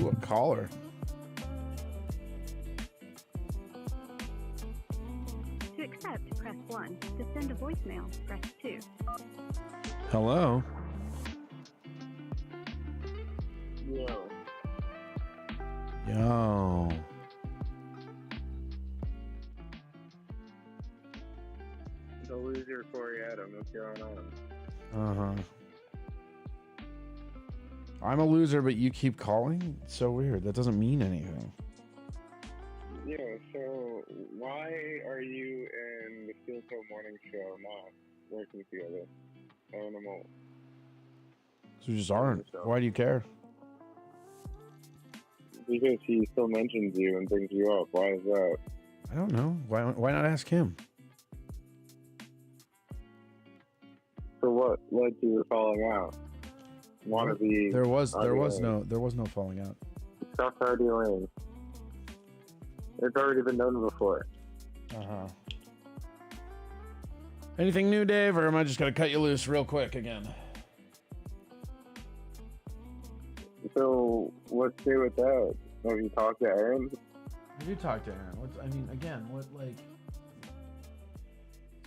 Ooh, a caller. To accept, press 1. To send a voicemail, press 2. Hello. Yo. Yo. The loser Corey Adam, what's going on? Uh-huh. I'm a loser, but you keep calling? It's so weird. That doesn't mean anything. Yeah, so why are you and the COCO morning show not working together? Animal. So you just aren't. Why do you care? Because he still mentions you and brings you up. Why is that? I don't know. Why not ask him? For what led to your falling out? Want to be? There was no falling out. Stuff's already lame. It's already been done before. Uh-huh. Anything new, Dave, or am I just gonna cut you loose real quick again? So what's new with that? Have you talked to Aaron? I do talk to Aaron.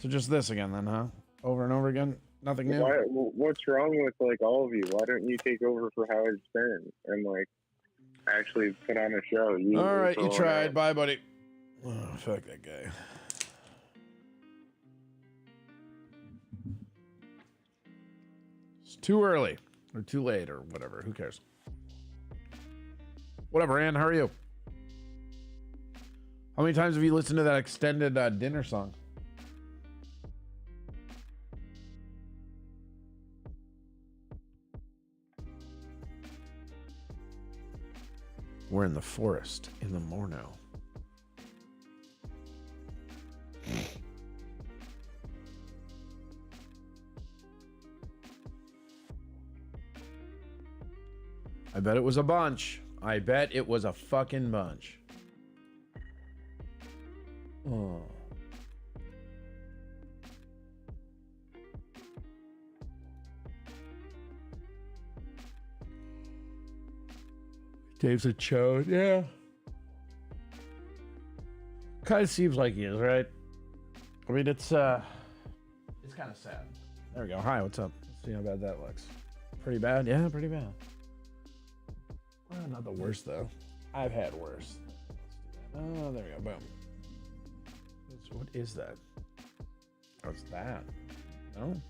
So just this again then, huh? Over and over again? Nothing new? What's wrong with all of you? Why don't you take over for Howard Stern and actually put on a show? All right, you tried. Bye, buddy. Oh, fuck that guy. It's too early or too late or whatever. Who cares? Whatever, Ann. How are you? How many times have you listened to that extended dinner song? We're in the forest in the Morno. I bet it was a bunch. I bet it was a fucking bunch. Oh. Dave's a chode, yeah. Kind of seems like he is, right? I mean, it's kind of sad. There we go. Hi, what's up? Let's see how bad that looks. Pretty bad? Yeah, pretty bad. Well, not the worst, though. I've had worse. Let's do that. Oh, there we go. Boom. What is that? What's that? No?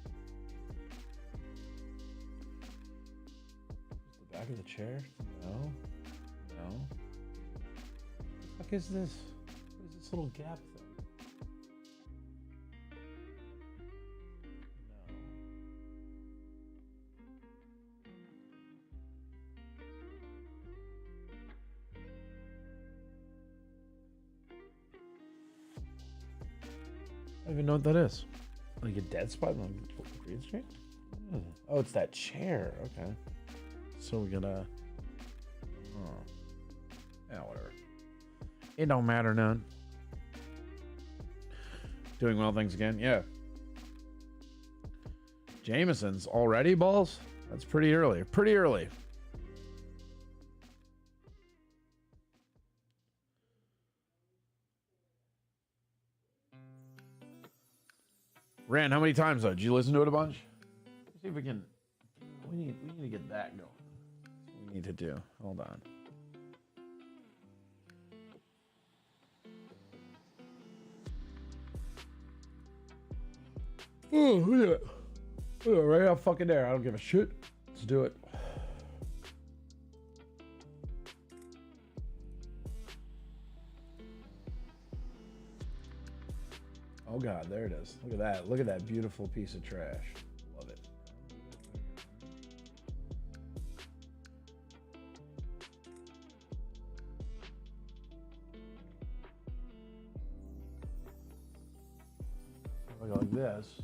The back of the chair? No. No. What the fuck is this? What is this little gap thing? I don't even know what that is. Like a dead spot on the green screen? Oh, it's that chair. Okay. So we gotta... Oh. Yeah, whatever. It don't matter none. Doing well things again? Yeah. Jameson's already, balls? That's pretty early. Pretty early. Rand, how many times though? Did you listen to it a bunch? Let's see if we can. We need to get that going. That's what we need to do. Hold on. Oh, look at it. Look at it, right out fucking there. I don't give a shit. Let's do it. Oh God, there it is. Look at that. Look at that beautiful piece of trash. Love it. Look like this.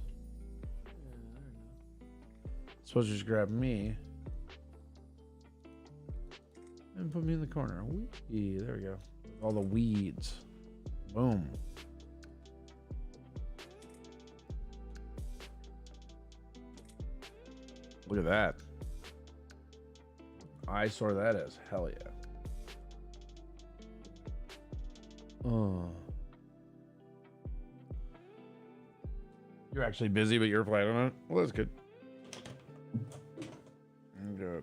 Suppose you just grab me and put me in the corner. Whee! There we go. All the weeds. Boom. Look at that. Eyesore that is. Hell yeah. Oh. You're actually busy, but you're playing on it? Well, that's good. Good.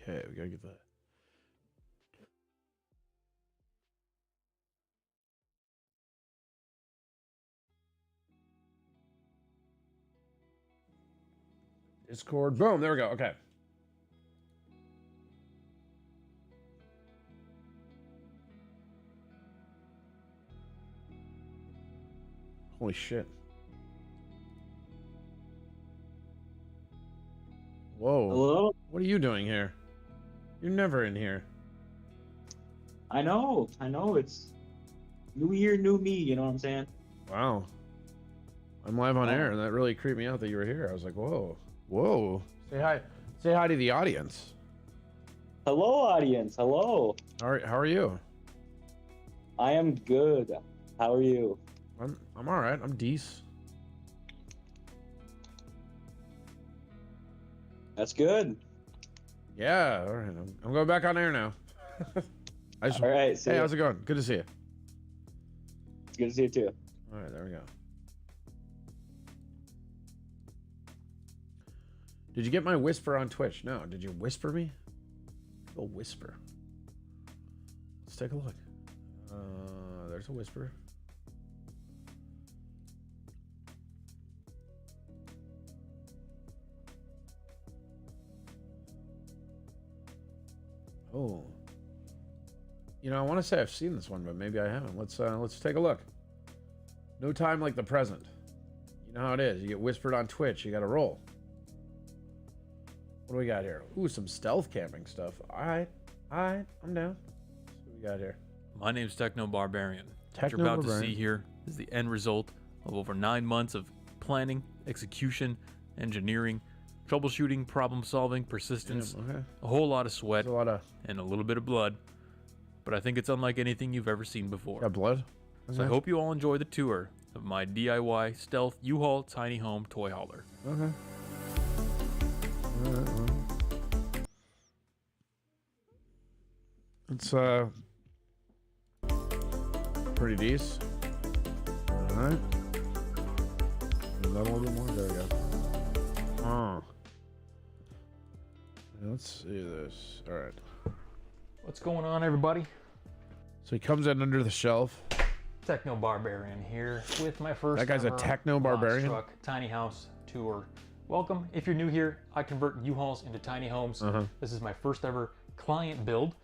Okay, we gotta get that. Discord. Boom. There we go. Okay. Holy shit. Whoa. Hello? What are you doing here? You're never in here. I know. It's new year, new me. You know what I'm saying? Wow. I'm live on Oh. air, and that really creeped me out that you were here. I was like, whoa. Whoa. Say hi. Say hi to the audience. Hello, audience. Hello. How are you? I am good. How are you? I'm all right. I'm decent. That's good. Yeah. All right. I'm going back on air now. All right. Hey, how's it going? Good to see you. It's good to see you too. All right. There we go. Did you get my whisper on Twitch? No. Did you whisper me? Go whisper. Let's take a look. There's a whisper. Oh. You know, I want to say I've seen this one, but maybe I haven't. Let's take a look. No time like the present. You know how it is. You get whispered on Twitch. You got to roll. What do we got here? Ooh, some stealth camping stuff. All right, I'm down. What we got here? My name's Techno Barbarian. What you're Techno about to Barbarian. see here is the end result of over 9 months of planning, execution, engineering, troubleshooting, problem solving, persistence, Damn, okay. a whole lot of sweat, There's a lot of and a little bit of blood. But I think it's unlike anything you've ever seen before. got blood. So I hope you all enjoy the tour of my DIY stealth U-Haul tiny home toy hauler. Okay. All right, well. It's pretty decent. All right. A little bit more. There we go. Oh. Let's see this. All right. What's going on, everybody? So he comes in under the shelf. Techno Barbarian here with my first That guy's a ever Techno box Barbarian? truck tiny house tour. Welcome. If you're new here, I convert U-Hauls into tiny homes. This is my first ever client build.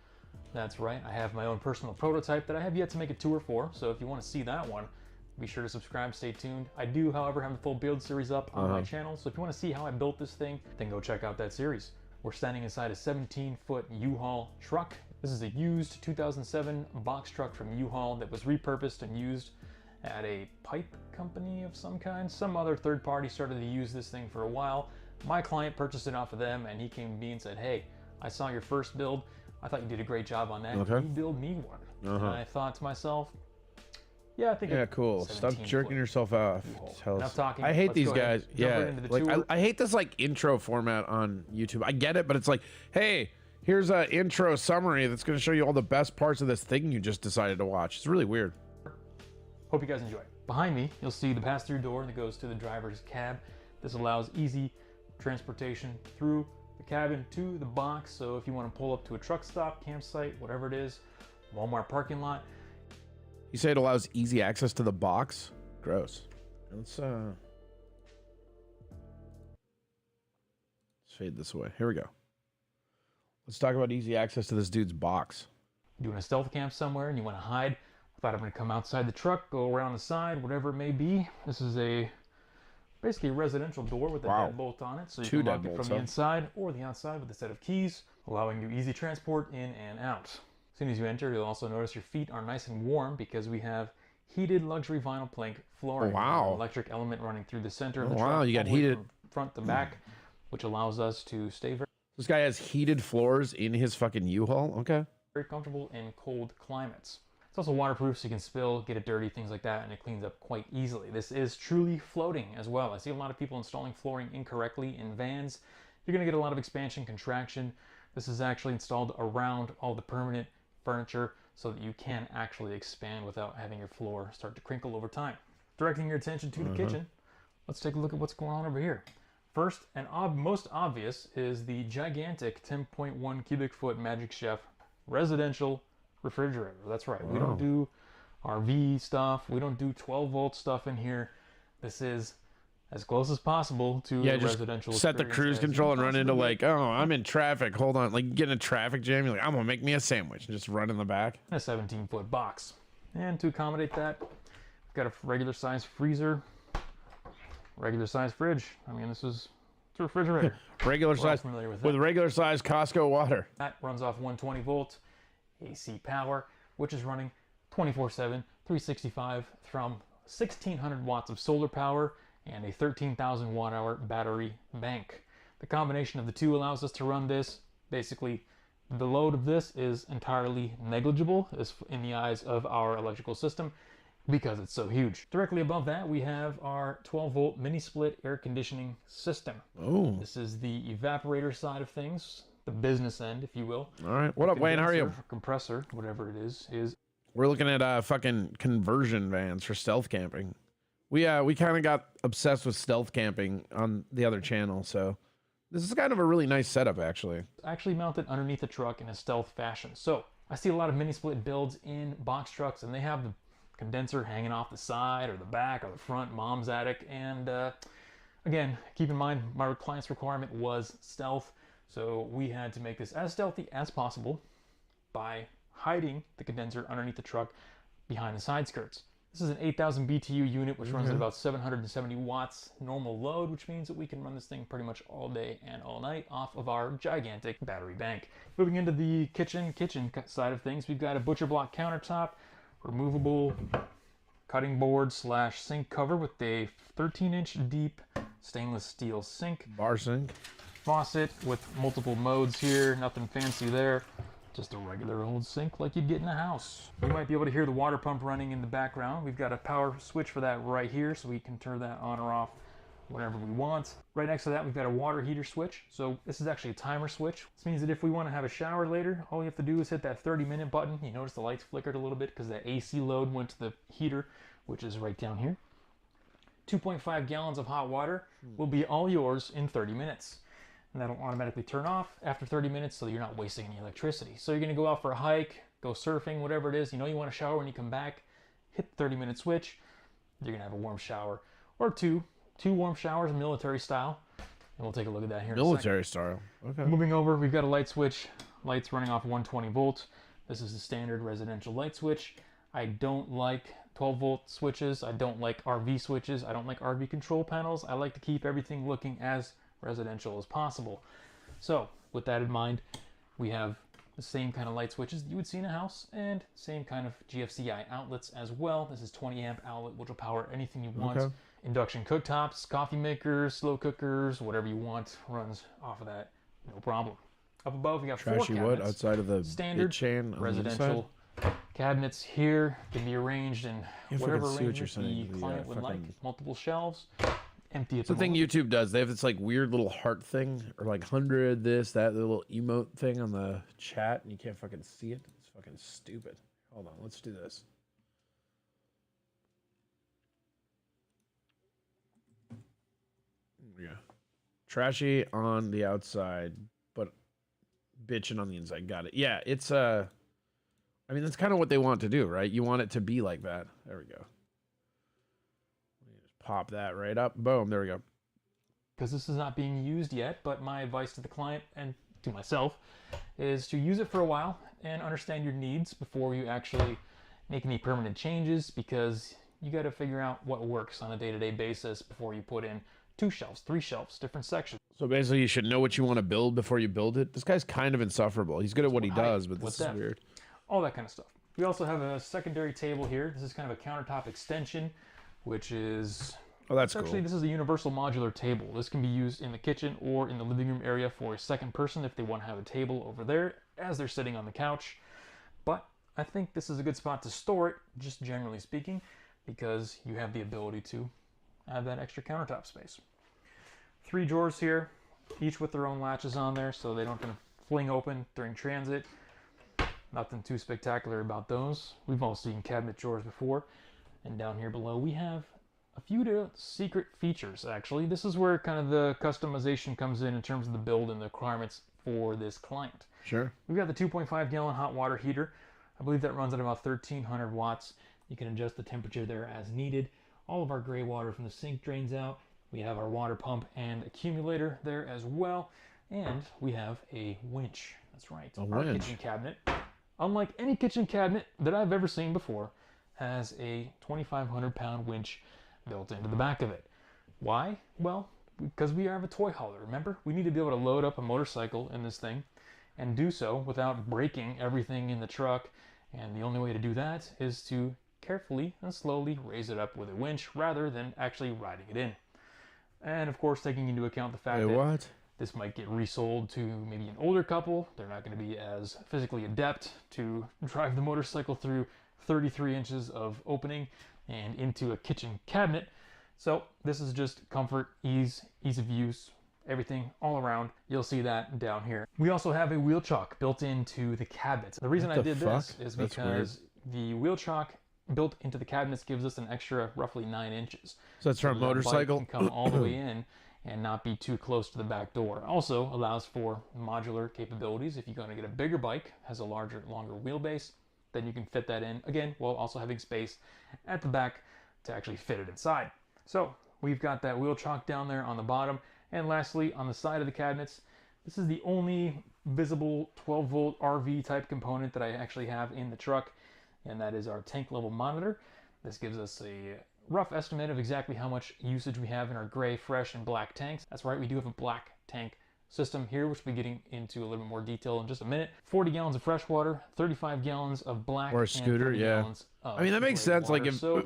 That's right, I have my own personal prototype that I have yet to make a tour for, so if you want to see that one, be sure to subscribe, stay tuned. I do, however, have a full build series up on my channel, so if you want to see how I built this thing, then go check out that series. We're standing inside a 17-foot U-Haul truck. This is a used 2007 box truck from U-Haul that was repurposed and used at a pipe company of some kind. Some other third party started to use this thing for a while. My client purchased it off of them, and he came to me and said, hey, I saw your first build. I thought you did a great job on that. Okay. Can you build me one? And I thought to myself, yeah, I think Yeah, cool. Stop jerking yourself off. Tell Enough us. talking. I hate Let's these go ahead, guys. jump Yeah, right into the like tour. I hate this like intro format on YouTube. I get it, but it's like, hey, here's a intro summary that's going to show you all the best parts of this thing you just decided to watch. It's really weird. Hope you guys enjoy. Behind me, you'll see the pass-through door that goes to the driver's cab. This allows easy transportation through the cabin to the box. So if you want to pull up to a truck stop, campsite, whatever it is, Walmart parking lot. You say it allows easy access to the box? Gross. Let's fade this away. Here we go. Let's talk about easy access to this dude's box. Doing a stealth camp somewhere and you want to hide without having to come outside the truck, go around the side, whatever it may be. This is basically a residential door with a deadbolt on it, so you can lock it from the inside or the outside with a set of keys, allowing you easy transport in and out. As soon as you enter, you'll also notice your feet are nice and warm because we have heated luxury vinyl plank flooring. An electric element running through the center of the truck. Wow, you got heated from front to back, which allows us to stay This guy has heated floors in his fucking U-Haul. Okay. very comfortable in cold climates. It's also waterproof, so you can spill, get it dirty, things like that, and it cleans up quite easily. This is truly floating as well. I see a lot of people installing flooring incorrectly in vans. You're going to get a lot of expansion, contraction. This is actually installed around all the permanent furniture so that you can actually expand without having your floor start to crinkle over time. Directing your attention to the kitchen, let's take a look at what's going on over here. First and most obvious is the gigantic 10.1 cubic foot Magic Chef residential refrigerator. That's right. We don't do RV stuff. We don't do 12 volt stuff in here. This is as close as possible to a residential. Set the cruise control and run into like, oh, I'm in traffic. Hold on. Like, get in a traffic jam. You're like, I'm going to make me a sandwich and just run in the back. A 17-foot box. And to accommodate that, we've got a regular size freezer, regular size fridge. I mean, it's a refrigerator. Regular size, with regular size Costco water. That runs off 120 volt AC power, which is running 24/7, 365 from 1,600 watts of solar power and a 13,000 watt hour battery bank. The combination of the two allows us to run this. Basically, the load of this is entirely negligible in the eyes of our electrical system because it's so huge. Directly above that, we have our 12 volt mini split air conditioning system. Oh. This is the evaporator side of things, the business end, if you will. All right. What up, Wayne? How are you? Compressor, whatever it is. We're looking at fucking conversion vans for stealth camping. We kind of got obsessed with stealth camping on the other channel, so this is kind of a really nice setup, actually. Actually mounted underneath the truck in a stealth fashion. So I see a lot of mini split builds in box trucks, and they have the condenser hanging off the side or the back or the front, mom's attic. And again, keep in mind, my client's requirement was stealth, so we had to make this as stealthy as possible by hiding the condenser underneath the truck behind the side skirts. This is an 8,000 BTU unit, which runs at about 770 watts normal load, which means that we can run this thing pretty much all day and all night off of our gigantic battery bank. Moving into the kitchen side of things, we've got a butcher block countertop, removable cutting board / sink cover with a 13-inch deep stainless steel sink. Bar sink. Faucet with multiple modes here, nothing fancy there. Just a regular old sink like you'd get in a house. You might be able to hear the water pump running in the background. We've got a power switch for that right here, so we can turn that on or off whenever we want. Right next to that, we've got a water heater switch. So this is actually a timer switch. This means that if we want to have a shower later, all you have to do is hit that 30-minute button. You notice the lights flickered a little bit because that AC load went to the heater, which is right down here. 2.5 gallons of hot water will be all yours in 30 minutes. And that'll automatically turn off after 30 minutes so that you're not wasting any electricity. So you're going to go out for a hike, go surfing, whatever it is. You know you want to shower when you come back, hit the 30-minute switch. You're going to have a warm shower. Or two warm showers, military style. And we'll take a look at that here in a second. Military style. Okay. Moving over, we've got a light switch. Lights running off 120 volts. This is the standard residential light switch. I don't like 12 volt switches. I don't like RV switches. I don't like RV control panels. I like to keep everything looking as residential as possible. So with that in mind, we have the same kind of light switches that you would see in a house and same kind of GFCI outlets as well. This is 20 amp outlet, which will power anything you want. Okay. Induction cooktops, coffee makers, slow cookers, whatever you want runs off of that, no problem. Up above, we got trashy 4 cabinets. Wood outside of the standard chain residential cabinets here can be arranged in whatever arrangement the client would like. Multiple shelves. Empty. It's the thing YouTube does. They have this like weird little heart thing, or like 100 this, that, the little emote thing on the chat, and you can't fucking see it. It's fucking stupid. Hold on, let's do this. Yeah, trashy on the outside, but bitching on the inside. Got it. Yeah, it's I mean, that's kind of what they want to do, right? You want it to be like that. There we go. Pop that right up. Boom. There we go. because this is not being used yet, but my advice to the client and to myself is to use it for a while and understand your needs before you actually make any permanent changes, because you got to figure out what works on a day-to-day basis before you put in 2 shelves, 3 shelves, different sections. So basically, you should know what you want to build before you build it. This guy's kind of insufferable. He's good at what he does, but this is weird. All that kind of stuff. We also have a secondary table here. This is kind of a countertop extension, which is... Oh, that's cool. Actually, this is a universal modular table. This can be used in the kitchen or in the living room area for a second person if they want to have a table over there as they're sitting on the couch. But I think this is a good spot to store it, just generally speaking, because you have the ability to have that extra countertop space. 3 drawers here, each with their own latches on there, so they don't kind of fling open during transit. Nothing too spectacular about those. We've all seen cabinet drawers before. And down here below we have a few secret features, actually. This is where kind of the customization comes in terms of the build and the requirements for this client. Sure. We've got the 2.5 gallon hot water heater. I believe that runs at about 1300 watts. You can adjust the temperature there as needed. All of our gray water from the sink drains out. We have our water pump and accumulator there as well. And we have a winch. That's right. Our kitchen cabinet, unlike any kitchen cabinet that I've ever seen before, has a 2,500 pound winch built into the back of it. Why? Well, because we have a toy hauler, remember? We need to be able to load up a motorcycle in this thing and do so without breaking everything in the truck. And the only way to do that is to carefully and slowly raise it up with a winch rather than actually riding it in. And of course, taking into account the fact that this might get resold to maybe an older couple. They're not going to be as physically adept to drive the motorcycle through 33 inches of opening and into a kitchen cabinet. So this is just comfort, ease of use, everything all around. You'll see that down here. We also have a wheel chock built into the cabinets. The reason I did this is because the wheel chock built into the cabinets gives us an extra roughly 9 inches. So that's for a motorcycle? Can come all the way in and not be too close to the back door. Also allows for modular capabilities. If you're going to get a bigger bike, has a longer wheelbase, then you can fit that in, again, while also having space at the back to actually fit it inside. So we've got that wheel chock down there on the bottom. And lastly, on the side of the cabinets, this is the only visible 12-volt RV type component that I actually have in the truck, and that is our tank level monitor. This gives us a rough estimate of exactly how much usage we have in our gray, fresh, and black tanks. That's right, we do have a black tank system here, which we'll be getting into a little bit more detail in just a minute. 40 gallons of fresh water, 35 gallons of black, or a scooter, yeah. I mean, that makes sense. Water. Like if so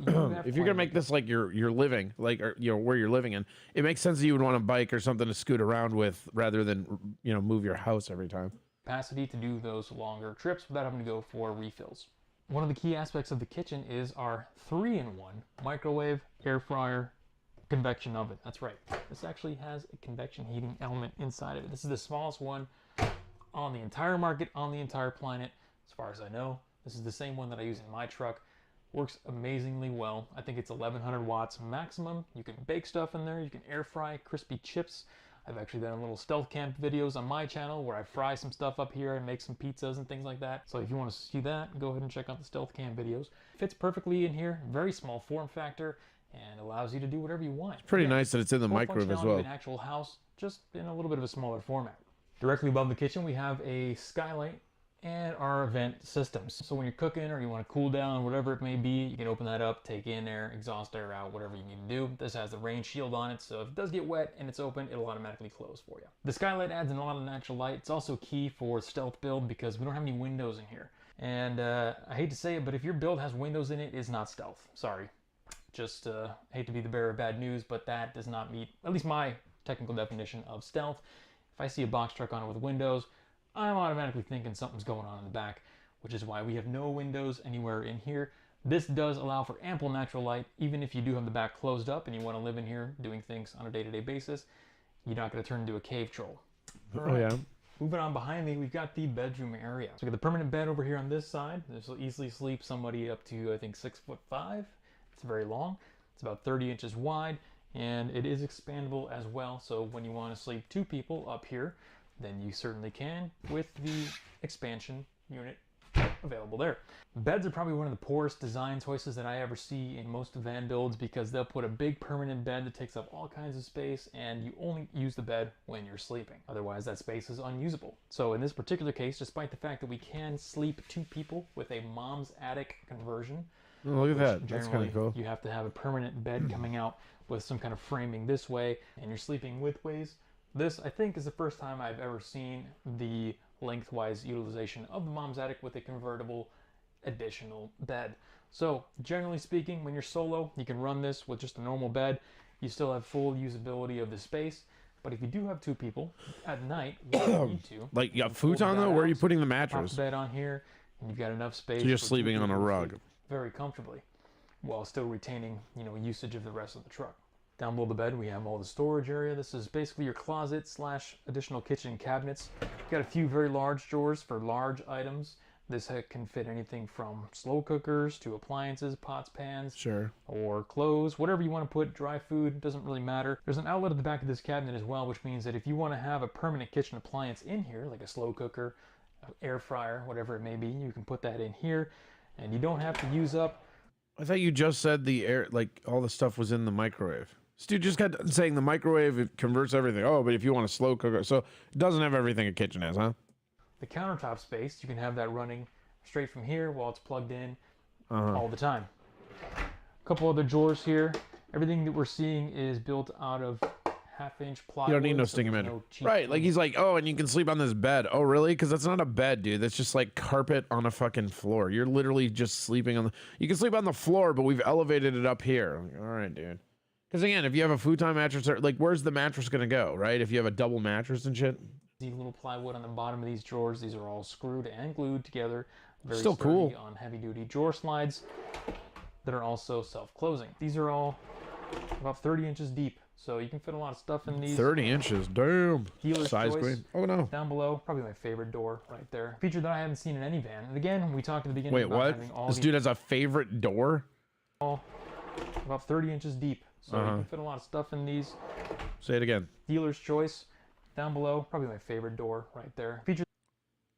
if you're gonna make this like your living, like, or, you know, where you're living in, it makes sense that you would want a bike or something to scoot around with rather than, you know, move your house every time. Capacity to do those longer trips without having to go for refills. One of the key aspects of the kitchen is our 3-in-1 microwave, air fryer, convection oven. That's right. This actually has a convection heating element inside of it. This is the smallest one on the entire market, on the entire planet, as far as I know. This is the same one that I use in my truck. Works amazingly well. I think it's 1100 watts maximum. You can bake stuff in there. You can air fry crispy chips. I've actually done little stealth camp videos on my channel where I fry some stuff up here and make some pizzas and things like that. So if you want to see that, go ahead and check out the stealth camp videos. Fits perfectly in here. Very small form factor and allows you to do whatever you want. It's pretty nice that it's in the microwave as well. An actual house, just in a little bit of a smaller format. Directly above the kitchen, we have a skylight and our vent systems. So when you're cooking or you want to cool down, whatever it may be, you can open that up, take in air, exhaust air out, whatever you need to do. This has the rain shield on it, so if it does get wet and it's open, it'll automatically close for you. The skylight adds a lot of natural light. It's also key for stealth build because we don't have any windows in here. And I hate to say it, but if your build has windows in it, it's not stealth. Sorry. Just hate to be the bearer of bad news, but that does not meet, at least my technical definition of stealth. If I see a box truck on it with windows, I'm automatically thinking something's going on in the back, which is why we have no windows anywhere in here. This does allow for ample natural light, even if you do have the back closed up and you want to live in here doing things on a day-to-day basis. You're not going to turn into a cave troll. Oh, yeah. Moving on behind me, we've got the bedroom area. So we got the permanent bed over here on this side. This will easily sleep somebody up to, I think, 6'5". It's very long. It's about 30 inches wide, and it is expandable as well. So when you want to sleep 2 people up here, then you certainly can with the expansion unit available there. Beds are probably one of the poorest design choices that I ever see in most van builds because they'll put a big permanent bed that takes up all kinds of space and you only use the bed when you're sleeping. Otherwise, that space is unusable. So in this particular case, despite the fact that we can sleep 2 people with a mom's attic conversion, oh, look at that. That's kind of cool. You have to have a permanent bed coming out with some kind of framing this way and you're sleeping widthways. This, I think, is the first time I've ever seen the lengthwise utilization of the mom's attic with a convertible additional bed. So generally speaking, when you're solo, you can run this with just a normal bed. You still have full usability of the space. But if you do have 2 people at night, when you need to, like you got futon though, where are you putting the mattress? Pop the bed on here, and you've got enough space. So you're sleeping on a rug very comfortably, while still retaining, usage of the rest of the truck. Down below the bed, we have all the storage area. This is basically your closet / additional kitchen cabinets. You've got a few very large drawers for large items. This can fit anything from slow cookers to appliances, pots, pans, sure, or clothes, whatever you want to put, dry food, doesn't really matter. There's an outlet at the back of this cabinet as well, which means that if you want to have a permanent kitchen appliance in here, like a slow cooker, air fryer, whatever it may be, you can put that in here, and you don't have to use up. I thought you just said the air, like all the stuff was in the microwave. This dude just got saying the microwave, it converts everything. Oh, but if you want a slow cooker, so it doesn't have everything a kitchen has, huh? The countertop space, you can have that running straight from here while it's plugged in all the time. A couple other drawers here. Everything that we're seeing is built out of 1/2-inch plywood. You don't need no stinking bed. Right, like he's like, oh, and you can sleep on this bed. Oh, really? Because that's not a bed, dude. That's just like carpet on a fucking floor. You're literally just sleeping on the... You can sleep on the floor, but we've elevated it up here. Like, all right, dude. Because again, if you have a futon mattress, like where's the mattress going to go, right? If you have a double mattress and shit. The little plywood on the bottom of these drawers, these are all screwed and glued together. Very still cool on heavy-duty drawer slides that are also self-closing. These are all about 30 inches deep, so you can fit a lot of stuff in these. 30 inches, damn. Dealer's size choice. grade. Oh no. Down below, probably my favorite door right there. Feature that I haven't seen in any van. And again, we talked at the beginning Wait, about what? having all This dude has a favorite door? All about 30 inches deep, so you can fit a lot of stuff in these. Say it again. Dealer's choice. Down below, probably my favorite door right there. Feature.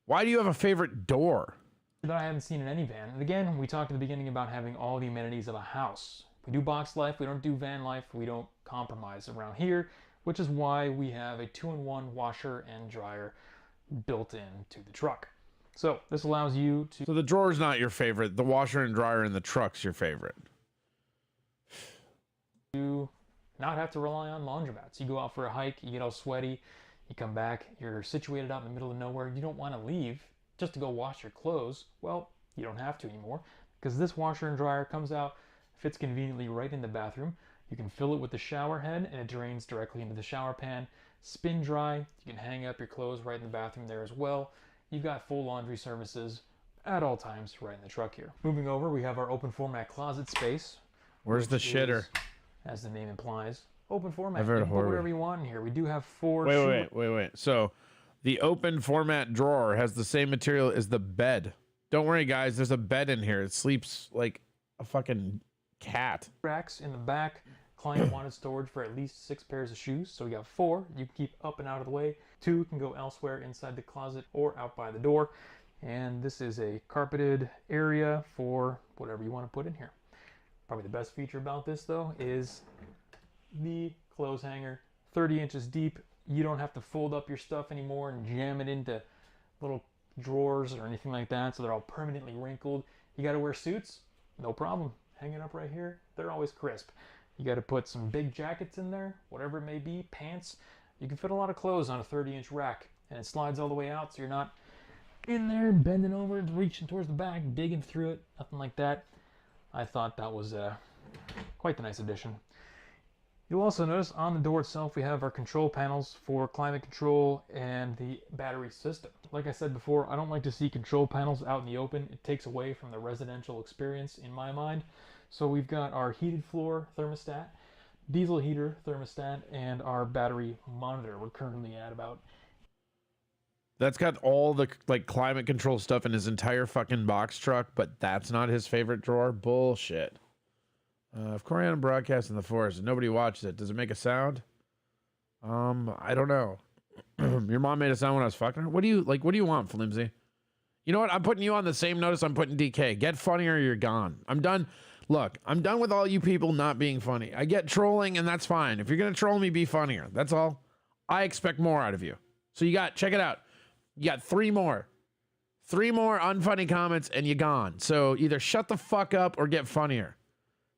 Why do you have a favorite door? That I haven't seen in any van. And again, we talked at the beginning about having all the amenities of a house. We do box life, we don't do van life, we don't compromise around here, which is why we have a 2-in-1 washer and dryer built into the truck. So this allows you to... So the drawer's not your favorite, the washer and dryer in the truck's your favorite. To not have to rely on laundromats. You go out for a hike, you get all sweaty, you come back, you're situated out in the middle of nowhere, you don't want to leave just to go wash your clothes. Well, you don't have to anymore because this washer and dryer comes out, fits conveniently right in the bathroom. You can fill it with the shower head and it drains directly into the shower pan. Spin dry, you can hang up your clothes right in the bathroom there as well. You've got full laundry services at all times right in the truck here. Moving over, we have our open format closet space. Where's the shitter? Is, as the name implies, open format. I've heard you can put whatever you want in here. We do have 4... Wait. So the open format drawer has the same material as the bed. Don't worry, guys. There's a bed in here. It sleeps like a fucking cat. Racks in the back. Client wanted storage for at least 6 pairs of shoes, so we got 4. You can keep up and out of the way. 2 can go elsewhere inside the closet or out by the door. And this is a carpeted area for whatever you want to put in here. Probably the best feature about this, though, is the clothes hanger. 30 inches deep. You don't have to fold up your stuff anymore and jam it into little drawers or anything like that, so they're all permanently wrinkled. You got to wear suits? No problem. Hang it up right here. They're always crisp. You got to put some big jackets in there, whatever it may be, pants. You can fit a lot of clothes on a 30-inch rack, and it slides all the way out, so you're not in there bending over, reaching towards the back, digging through it, nothing like that. I thought that was quite the nice addition. You'll also notice on the door itself we have our control panels for climate control and the battery system. Like I said before, I don't like to see control panels out in the open. It takes away from the residential experience in my mind. So we've got our heated floor thermostat, diesel heater thermostat, and our battery monitor. We're currently at about... That's got all the like climate control stuff in his entire fucking box truck, but that's not his favorite drawer? Bullshit. If Coriana broadcasts in the forest and nobody watches it, does it make a sound? I don't know. Your mom made a sound when I was fucking her? What do you want, Flimsy? You know what? I'm putting you on the same notice I'm putting DK. Get funnier or you're gone. I'm done. Look, I'm done with all you people not being funny. I get trolling, and that's fine. If you're going to troll me, be funnier. That's all. I expect more out of you. So check it out. You got 3 more. 3 more unfunny comments, and you're gone. So either shut the fuck up or get funnier.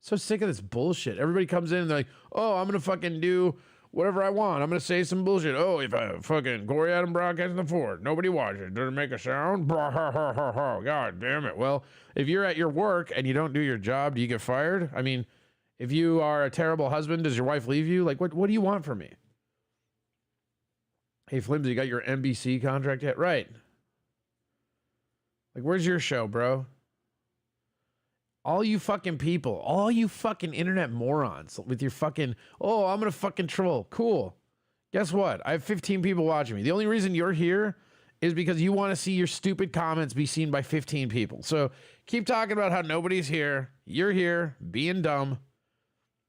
So sick of this bullshit. Everybody comes in and they're like, oh, I'm going to fucking do whatever I want. I'm going to say some bullshit. Oh, if I fucking Corey Adam broadcasting the Ford, nobody watches. Does it make a sound? God damn it. Well, if you're at your work and you don't do your job, do you get fired? I mean, if you are a terrible husband, does your wife leave you? Like, what do you want from me? Hey, Flimsy, you got your NBC contract yet? Right. Like, where's your show, bro? All you fucking people, all you fucking internet morons with your fucking, oh, I'm going to fucking troll. Cool. Guess what? I have 15 people watching me. The only reason you're here is because you want to see your stupid comments be seen by 15 people. So keep talking about how nobody's here. You're here being dumb.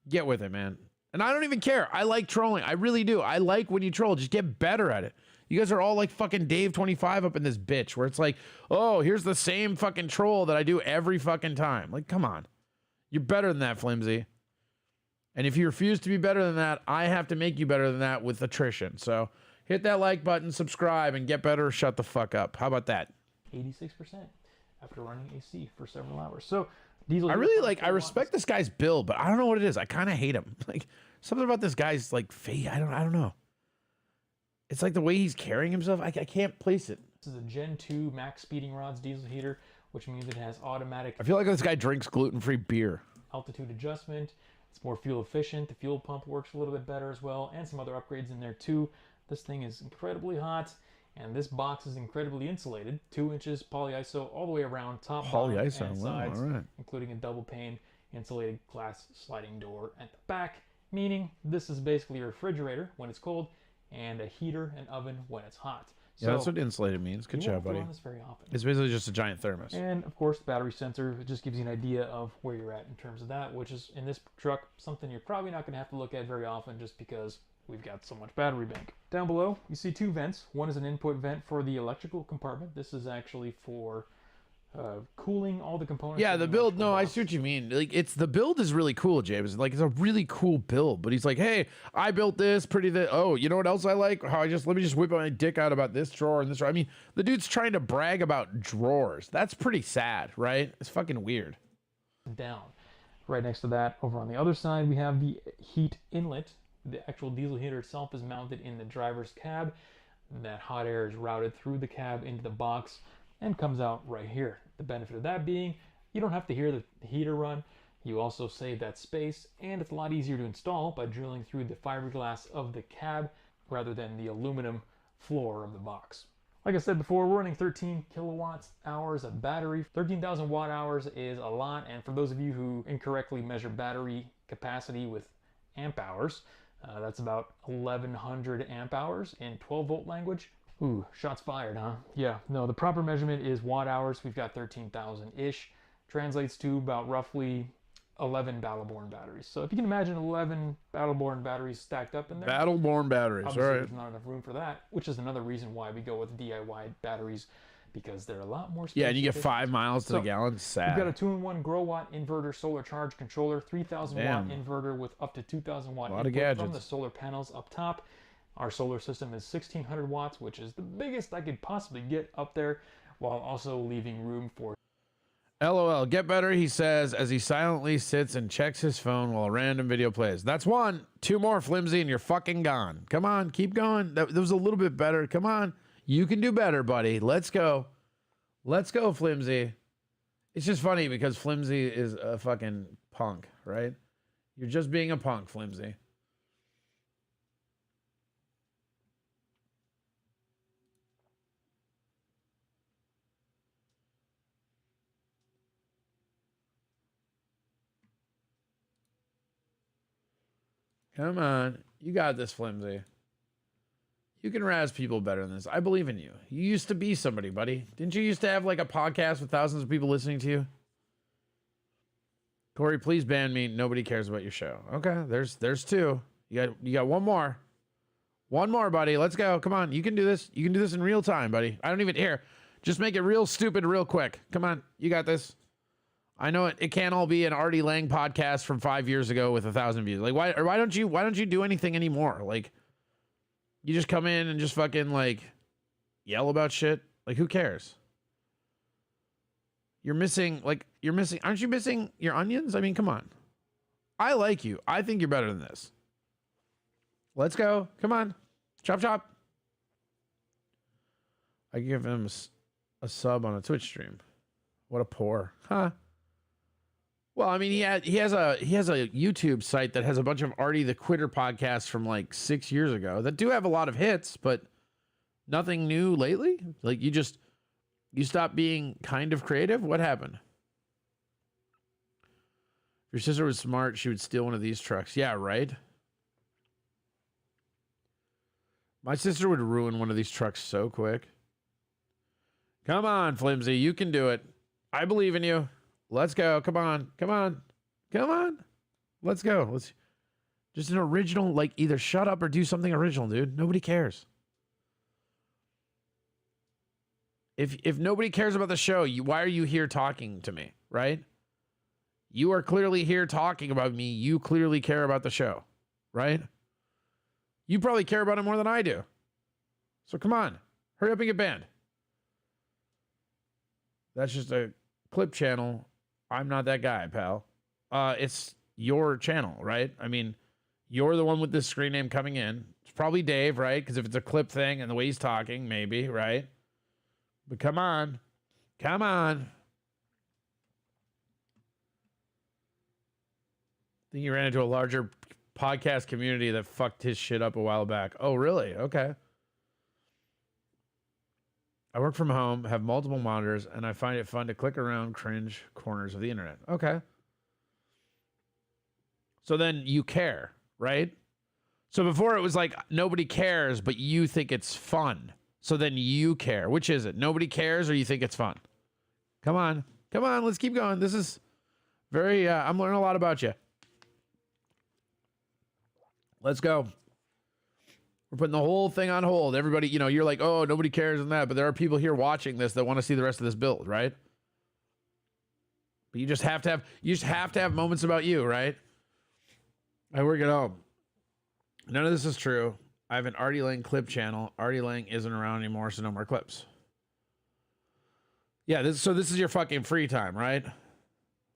Get with it, man. And I don't even care. I like trolling. I really do. I like when you troll. Just get better at it. You guys are all like fucking Dave 25 up in this bitch where it's like, oh, here's the same fucking troll that I do every fucking time. Like, come on. You're better than that, Flimsy. And if you refuse to be better than that, I have to make you better than that with attrition. So hit that like button, subscribe, and get better or shut the fuck up. How about that? 86% after running AC for several hours. So Diesel. I respect this guy's build, but I don't know what it is. I kind of hate him. Like something about this guy's like face. I don't know. It's like the way he's carrying himself. I can't place it. This is a Gen 2 max speeding rods diesel heater, which means it has automatic. I feel like this guy drinks gluten-free beer. Altitude adjustment. It's more fuel efficient. The fuel pump works a little bit better as well, and some other upgrades in there too. This thing is incredibly hot, and this box is incredibly insulated. 2 inches polyiso all the way around, top, bottom, and sides, all right. including a double pane insulated glass sliding door at the back, meaning this is basically a refrigerator when it's cold, and a heater and oven when it's hot. Yeah, that's what insulated means. Good job, buddy. This very often. It's basically just a giant thermos. And of course, the battery sensor. It just gives you an idea of where you're at in terms of that, which is in this truck something you're probably not going to have to look at very often, just because we've got so much battery bank. Down below, you see 2 vents. One is an input vent for the electrical compartment. This is actually for cooling all the components. Yeah, the build. No, I see what you mean. Like, the build is really cool, James. Like, it's a really cool build. But he's like, hey, I built this. Oh, you know what else I like? Let me just whip my dick out about this drawer and this drawer. I mean, the dude's trying to brag about drawers. That's pretty sad, right? It's fucking weird. Down. Right next to that, over on the other side, we have the heat inlet. The actual diesel heater itself is mounted in the driver's cab. That hot air is routed through the cab into the box and comes out right here. The benefit of that being, you don't have to hear the heater run. You also save that space, and it's a lot easier to install by drilling through the fiberglass of the cab rather than the aluminum floor of the box. Like I said before, we're running 13 kilowatt hours of battery. 13,000 watt hours is a lot, and for those of you who incorrectly measure battery capacity with amp hours, that's about 1,100 amp hours in 12 volt language. Ooh, shots fired, huh? Yeah, no, the proper measurement is watt hours. We've got 13,000-ish. Translates to about roughly 11 Battleborn batteries. So if you can imagine 11 Battleborn batteries stacked up in there. Battleborn batteries, all right. There's not enough room for that, which is another reason why we go with DIY batteries, because they're a lot more space. Yeah, and you get 5 miles to the gallon. Sad. We've got a 2-in-1 grow watt inverter solar charge controller, 3,000 watt inverter with up to 2,000 watt input from the solar panels up top. Our solar system is 1,600 watts, which is the biggest I could possibly get up there, while also leaving room for... LOL, get better, he says, as he silently sits and checks his phone while a random video plays. That's 1. 2 more, Flimsy, and you're fucking gone. Come on, keep going. That was a little bit better. Come on. You can do better, buddy. Let's go. Let's go, Flimsy. It's just funny because Flimsy is a fucking punk, right? You're just being a punk, Flimsy. Come on. You got this, Flimsy. You can razz people better than this. I believe in you. You used to be somebody, buddy. Didn't you used to have like a podcast with thousands of people listening to you? Corey, please ban me. Nobody cares about your show. Okay, there's 2. You got 1 more. 1 more, buddy. Let's go. Come on. You can do this. You can do this in real time, buddy. I don't even here. Just make it real stupid real quick. Come on, you got this. I know it can't all be an Artie Lang podcast from 5 years ago with 1,000 views. Like, why don't you do anything anymore? Like, you just come in and just fucking like yell about shit. Like, who cares? Aren't you missing your onions? I mean, come on. I like you. I think you're better than this. Let's go. Come on. Chop, chop. I give him a sub on a Twitch stream. What a poor. Huh? Well, I mean, he has a YouTube site that has a bunch of Artie the Quitter podcasts from like 6 years ago that do have a lot of hits, but nothing new lately. Like, you stopped being kind of creative. What happened? If your sister was smart, she would steal one of these trucks. Yeah, right. My sister would ruin one of these trucks so quick. Come on, Flimsy, you can do it. I believe in you. Let's go. Come on. Come on. Come on. Let's go. Let's just an original, like, either shut up or do something original, dude. Nobody cares. If nobody cares about the show, why are you here talking to me, right? You are clearly here talking about me. You clearly care about the show, right? You probably care about it more than I do. So come on. Hurry up and get banned. That's just a clip channel. I'm not that guy, pal. It's your channel, right? I mean, you're the one with this screen name coming in. It's probably Dave, right? Because if it's a clip thing and the way he's talking, maybe, right? But come on. Come on. I think he ran into a larger podcast community that fucked his shit up a while back. Oh, really? Okay. I work from home, have multiple monitors, and I find it fun to click around cringe corners of the internet. Okay. So then you care, right? So before it was like nobody cares, but you think it's fun. So then you care. Which is it? Nobody cares or you think it's fun? Come on. Come on. Let's keep going. This is very, I'm learning a lot about you. Let's go. We're putting the whole thing on hold. Everybody, you're like, oh, nobody cares and that. But there are people here watching this that want to see the rest of this build, right? But you just have to have moments about you, right? I work at home. None of this is true. I have an Artie Lang clip channel. Artie Lang isn't around anymore, so no more clips. Yeah, this is your fucking free time, right?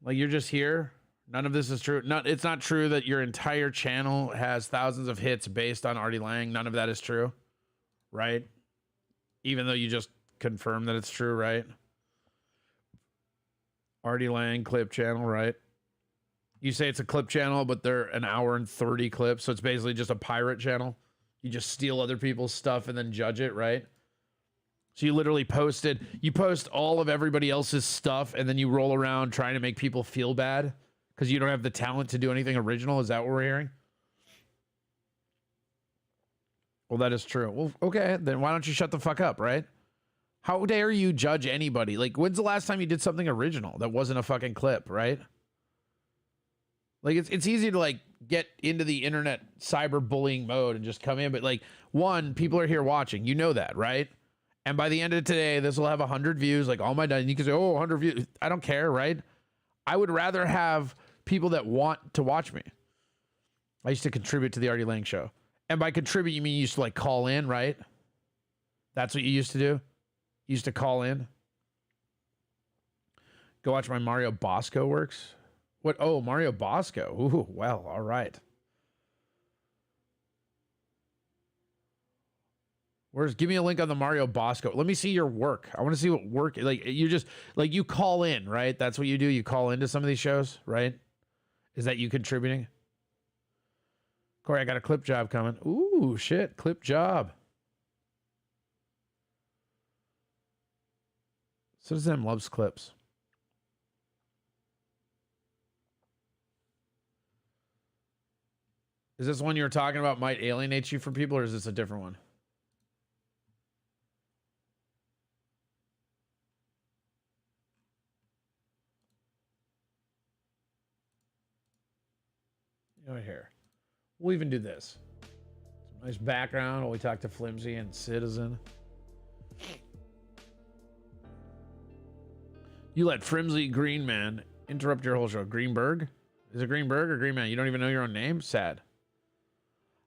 Like, you're just here. None of this is true. It's not true that your entire channel has thousands of hits based on Artie Lang. None of that is true, right? Even though you just confirmed that it's true, right? Artie Lang clip channel, right? You say it's a clip channel, but they're an hour and 30 clips, so it's basically just a pirate channel. You just steal other people's stuff and then judge it, right? So you literally post all of everybody else's stuff and then you roll around trying to make people feel bad because you don't have the talent to do anything original. Is that what we're hearing? Well, that is true. Well, okay, then why don't you shut the fuck up, right? How dare you judge anybody? Like, when's the last time you did something original that wasn't a fucking clip, right? Like, it's easy to, like, get into the internet cyberbullying mode and just come in. But, like, one, people are here watching. You know that, right? And by the end of today, this will have 100 views. Like, all my done. You can say, oh, 100 views. I don't care, right? I would rather have people that want to watch me. I used to contribute to the Artie Lang show. And by contribute, you mean you used to, like, call in, right? That's what you used to do? You used to call in? Go watch my Mario Bosco works. What? Oh, Mario Bosco. Ooh, well, all right. Give me a link on the Mario Bosco. Let me see your work. I want to see what work, like, you just, like, you call in, right? That's what you do. You call into some of these shows, right? Is that you contributing? Corey, I got a clip job coming. Ooh, shit. Clip job. Citizen loves clips. Is this one you were talking about might alienate you from people, or is this a different one? Right here. We'll even do this. Some nice background while we talk to Flimsy and Citizen. You let Flimsy Green Man interrupt your whole show. Greenberg? Is it Greenberg or Green Man? You don't even know your own name? Sad.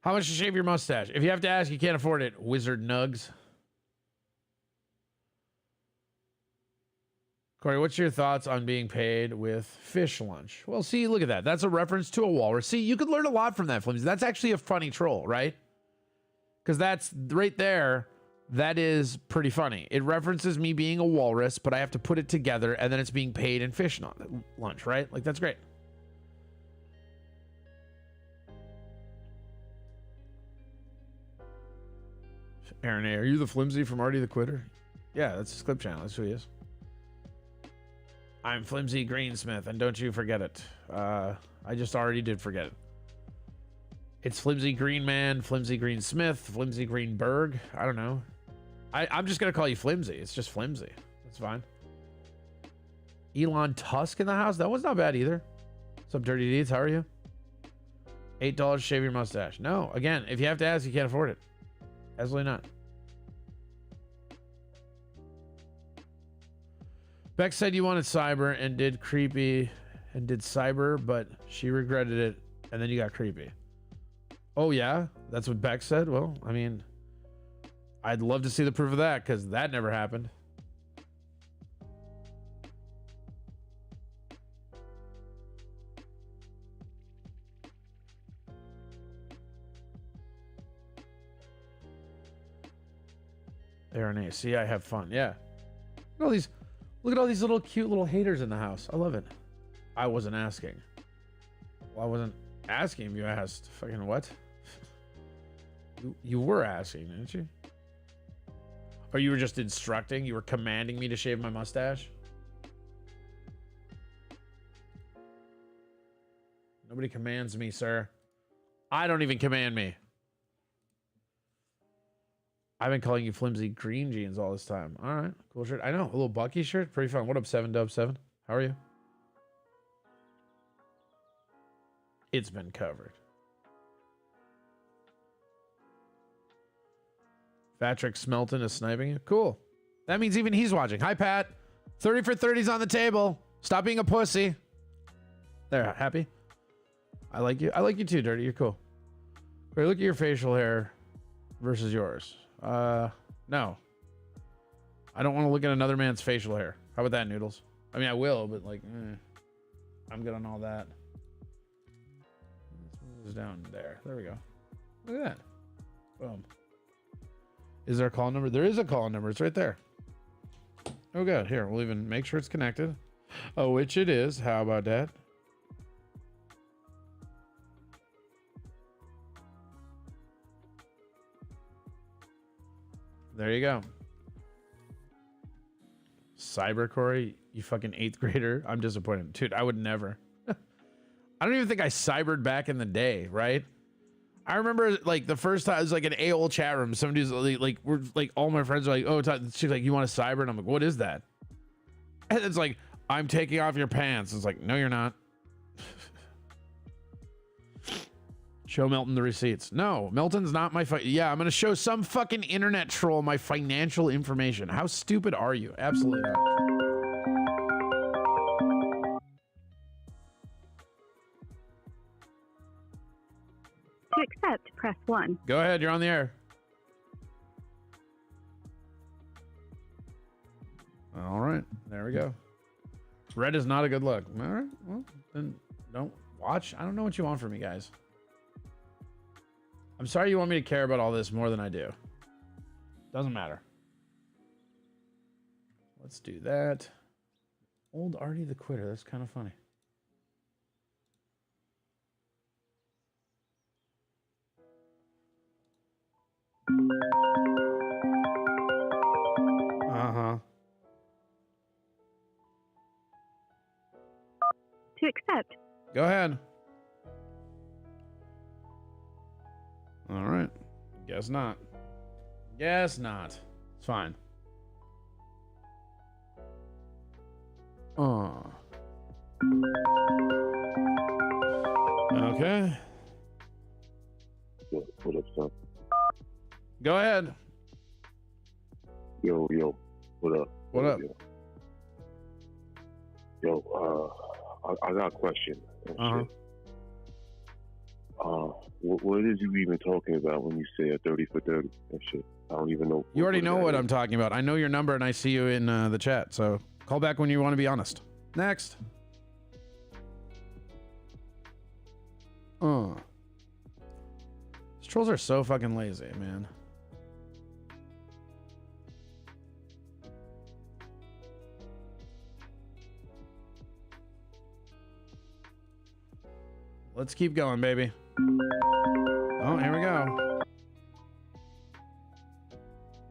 How much to shave your mustache? If you have to ask, you can't afford it. Wizard Nugs. Corey, what's your thoughts on being paid with fish lunch? Well, see, look at that. That's a reference to a walrus. See, you could learn a lot from that, Flimsy. That's actually a funny troll, right? Because that's right there. That is pretty funny. It references me being a walrus, but I have to put it together, and then it's being paid in fish lunch, right? Like, that's great. Aaron A., are you the Flimsy from Artie the Quitter? Yeah, that's his clip channel. That's who he is. I'm Flimsy Greensmith, and don't you forget it. I just already did forget it. It's Flimsy Green Man, Flimsy Green Smith, Flimsy Greenberg. I don't know. I'm just going to call you Flimsy. It's just Flimsy. That's fine. Elon Tusk in the house? That one's not bad either. What's up, Dirty Deeds? How are you? $8 to shave your mustache. No, again, if you have to ask, you can't afford it. Absolutely not. Beck said you wanted cyber and did creepy and did cyber, but she regretted it, and then you got creepy. Oh, yeah? That's what Beck said? Well, I mean, I'd love to see the proof of that, because that never happened. Aaron A. See, I have fun. Yeah. Look at all these little cute little haters in the house. I love it. I wasn't asking. Well, I wasn't asking if you asked. Fucking what? You were asking, didn't you? Or you were just instructing? You were commanding me to shave my mustache? Nobody commands me, sir. I don't even command me. I've been calling you Flimsy Green Jeans all this time. All right, cool shirt. I know, a little Bucky shirt. Pretty fun. What up, 7Dub7? How are you? It's been covered. Patrick Smelton is sniping you. Cool. That means even he's watching. Hi, Pat. 30 for 30's on the table. Stop being a pussy. There, happy? I like you. I like you too, Dirty. You're cool. Wait, look at your facial hair versus yours. No. I don't want to look at another man's facial hair. How about that, Noodles? I mean, I will, but like, I'm good on all that. Let's move this down there. There we go. Look at that. Boom. Is there a call number? There is a call number. It's right there. Oh, good. Here, we'll even make sure it's connected. Oh, which it is. How about that? There you go. Cyber Corey, you fucking 8th grader. I'm disappointed. Dude, I would never. I don't even think I cybered back in the day, right? I remember like the first time it was like an AOL chat room. Somebody's like, we're like, all my friends are like, oh, she's like, you want to cyber? And I'm like, what is that? And it's like, I'm taking off your pants. It's like, no, you're not. Show Milton the receipts. No, Milton's not my yeah, I'm going to show some fucking internet troll my financial information. How stupid are you? Absolutely not. To accept, press 1. Go ahead, you're on the air. All right, there we go. Red is not a good look. All right, well, then don't watch. I don't know what you want from me, guys. I'm sorry you want me to care about all this more than I do. Doesn't matter. Let's do that. Old Artie the Quitter. That's kind of funny. Uh-huh. To accept. Go ahead. All right. Guess not. Guess not. It's fine. Oh. Okay. What up, son? Go ahead. Yo. What up? What up? Yo, I got a question. Uh-huh. What is you even talking about when you say a 30 for 30? That shit. I don't even know. You already know what that I'm talking about. I know your number and I see you in the chat. So call back when you want to be honest. Next. These trolls are so fucking lazy, man. Let's keep going, baby. Oh, here we go.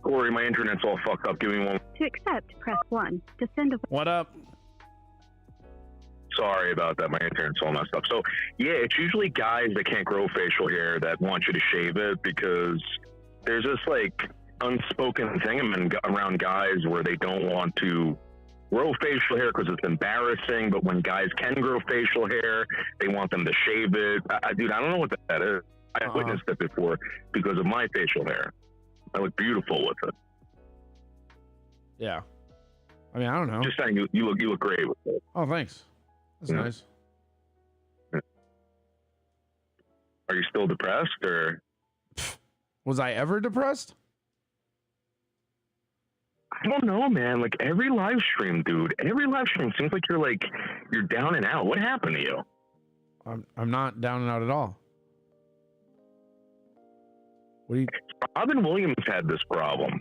Corey, my internet's all fucked up. Give me one. To accept, press 1. To send a What up? Sorry about that. My internet's all messed up. So, yeah, it's usually guys that can't grow facial hair that want you to shave it because there's this, like, unspoken thing around guys where they don't want to grow facial hair because it's embarrassing, but when guys can grow facial hair, they want them to shave it. Dude, I don't know what that is. I've witnessed it before because of my facial hair. I look beautiful with it. Yeah. I mean, I don't know. Just saying, you look great with it. Oh, thanks. That's nice. Are you still depressed, or? Was I ever depressed? I don't know, man. Like every live stream, dude. Every live stream seems like you're down and out. What happened to you? I'm not down and out at all. What do you? Robin Williams had this problem.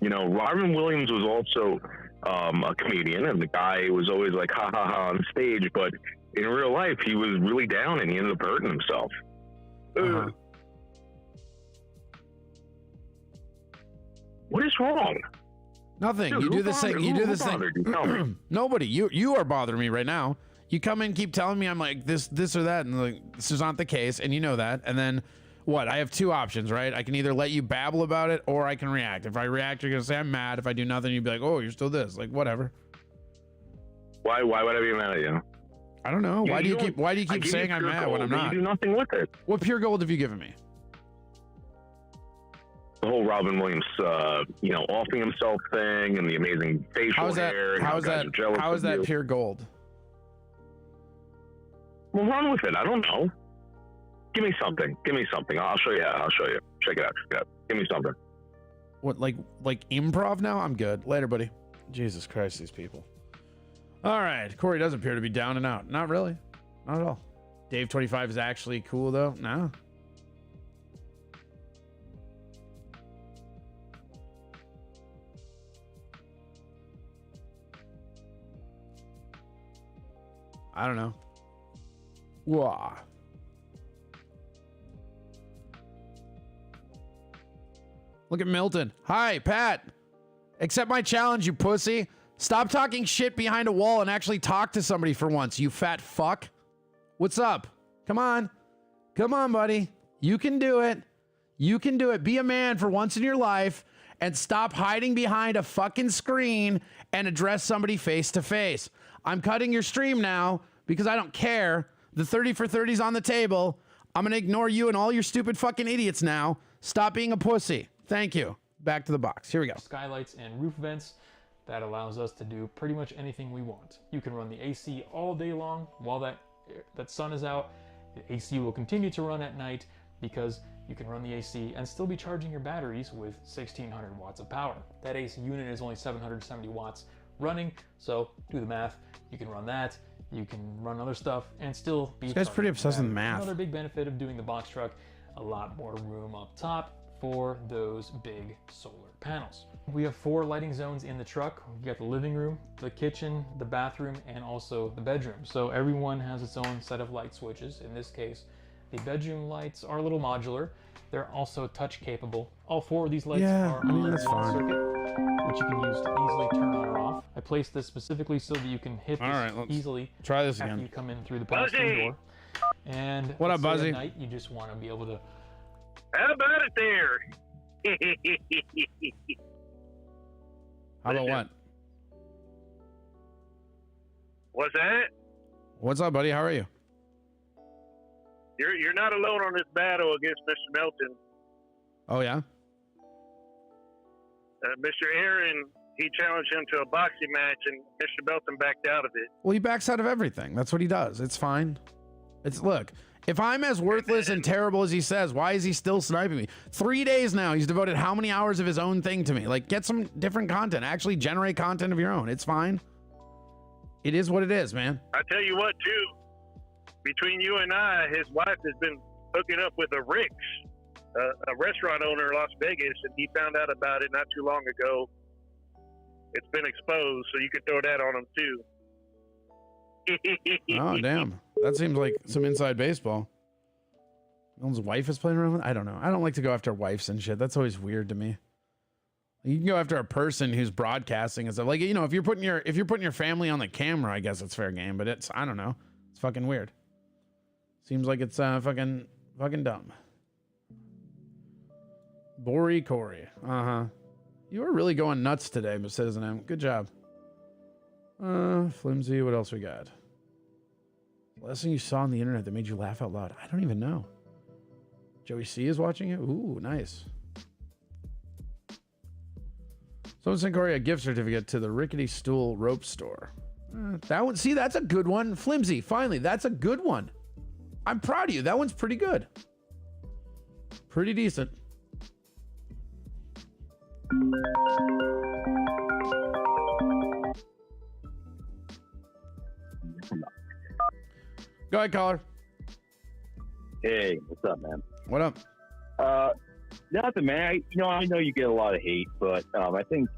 You know, Robin Williams was also a comedian, and the guy was always like ha ha ha on stage, but in real life he was really down and he ended up hurting himself. What is wrong? Nothing. Dude, you do this thing. You do this thing. Nobody. You are bothering me right now. You come in, keep telling me I'm like this or that, and like this is not the case, and you know that. And then what? I have two options, right? I can either let you babble about it, or I can react. If I react, you're gonna say I'm mad. If I do nothing, you'd be like, oh, you're still this. Like whatever. Why would I be mad at you? I don't know. Why do you keep saying I'm mad when I'm not? You do nothing with it. What pure gold have you given me? The whole Robin Williams, offing himself thing and the amazing facial hair. How is that pure gold? Well, run with it. I don't know. Give me something. I'll show you. Check it out. Give me something. What, like improv now? I'm good. Later, buddy. Jesus Christ, these people. All right. Corey does appear to be down and out. Not really. Not at all. Dave 25 is actually cool, though. No. I don't know. Wah. Look at Milton. Hi, Pat. Accept my challenge, you pussy. Stop talking shit behind a wall and actually talk to somebody for once, you fat fuck. What's up? Come on. Come on, buddy. You can do it. You can do it. Be a man for once in your life and stop hiding behind a fucking screen and address somebody face to face. I'm cutting your stream now because I don't care. The 30 for 30's on the table. I'm going to ignore you and all your stupid fucking idiots now. Stop being a pussy. Thank you. Back to the box. Here we go. Skylights and roof vents. That allows us to do pretty much anything we want. You can run the AC all day long while that sun is out. The AC will continue to run at night because you can run the AC and still be charging your batteries with 1600 watts of power. That AC unit is only 770 watts running, so do the math. You can run that, you can run other stuff, and still be. This guy's pretty obsessed with math. Another big benefit of doing the box truck, a lot more room up top for those big solar panels. We have 4 lighting zones in the truck. We got the living room, the kitchen, the bathroom, and also the bedroom. So everyone has its own set of light switches. In this case, the bedroom lights are a little modular. They're also touch capable. All 4 of these lights are on the circuit, which you can use to easily turn on or off. I placed this specifically so that you can hit this easily try this after again. you come in through the passenger door. And what up, Buzzy? at night, you just want to be able to. How about it there? How about what? What's that? What's up, buddy? How are you? You're not alone on this battle against Mr. Melton. Oh, yeah? Mr. Aaron, he challenged him to a boxing match, and Mr. Belton backed out of it. Well, he backs out of everything. That's what he does. It's fine. Look, if I'm as worthless and terrible as he says, why is he still sniping me? 3 days now, he's devoted how many hours of his own thing to me? Like, get some different content. Actually generate content of your own. It's fine. It is what it is, man. I tell you what, too. Between you and I, his wife has been hooking up with a Rick's, a restaurant owner in Las Vegas, and he found out about it not too long ago. It's been exposed, so you could throw that on him, too. Oh, damn. That seems like some inside baseball. His wife is playing around with it? I don't know. I don't like to go after wives and shit. That's always weird to me. You can go after a person who's broadcasting and stuff. Like, you know, if you're putting your family on the camera, I guess it's fair game, but I don't know. It's fucking weird. Seems like it's fucking dumb. Bori Corey. Uh-huh. You are really going nuts today, Miss Citizen M. Good job. Flimsy, what else we got? Last thing you saw on the internet that made you laugh out loud? I don't even know. Joey C is watching it? Ooh, nice. Someone sent Corey a gift certificate to the Rickety Stool Rope Store. That one, see, that's a good one. Flimsy, finally, that's a good one. I'm proud of you. That one's pretty good. Pretty decent. Go ahead, caller. Hey, what's up, man? What up? Nothing, man. I know you get a lot of hate, but I think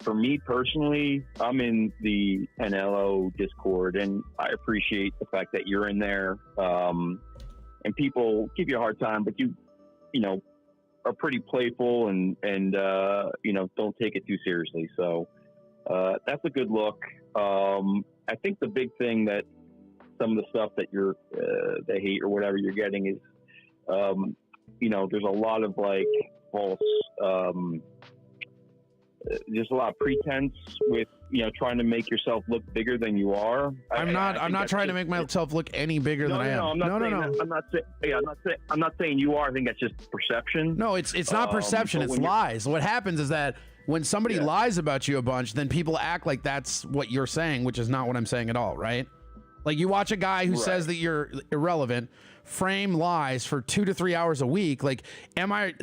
for me personally, I'm in the NLO Discord, and I appreciate the fact that you're in there. And people give you a hard time, but you are pretty playful and don't take it too seriously. So that's a good look. I think the big thing that some of the stuff that the hate or whatever you're getting is, there's a lot of like false, there's a lot of pretense with, trying to make yourself look bigger than you are. I'm not trying to make myself look any bigger than I am. No, I'm not saying you are. I think that's just perception. No, it's not perception. It's lies. What happens is that when somebody lies about you a bunch, then people act like that's what you're saying, which is not what I'm saying at all, right? Like, you watch a guy who says that you're irrelevant, frame lies for 2 to 3 hours a week. Like,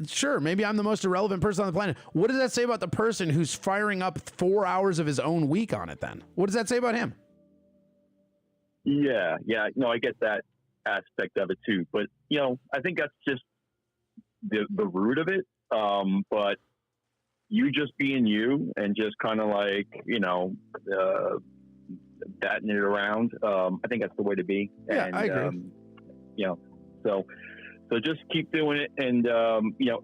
sure, maybe I'm the most irrelevant person on the planet. What does that say about the person who's firing up 4 hours of his own week on it then? What does that say about him? Yeah. No, I get that aspect of it too. But, I think that's just the root of it. But you just being you and just kind of like, batting it around. I think that's the way to be. Yeah, and, I agree. So just keep doing it and,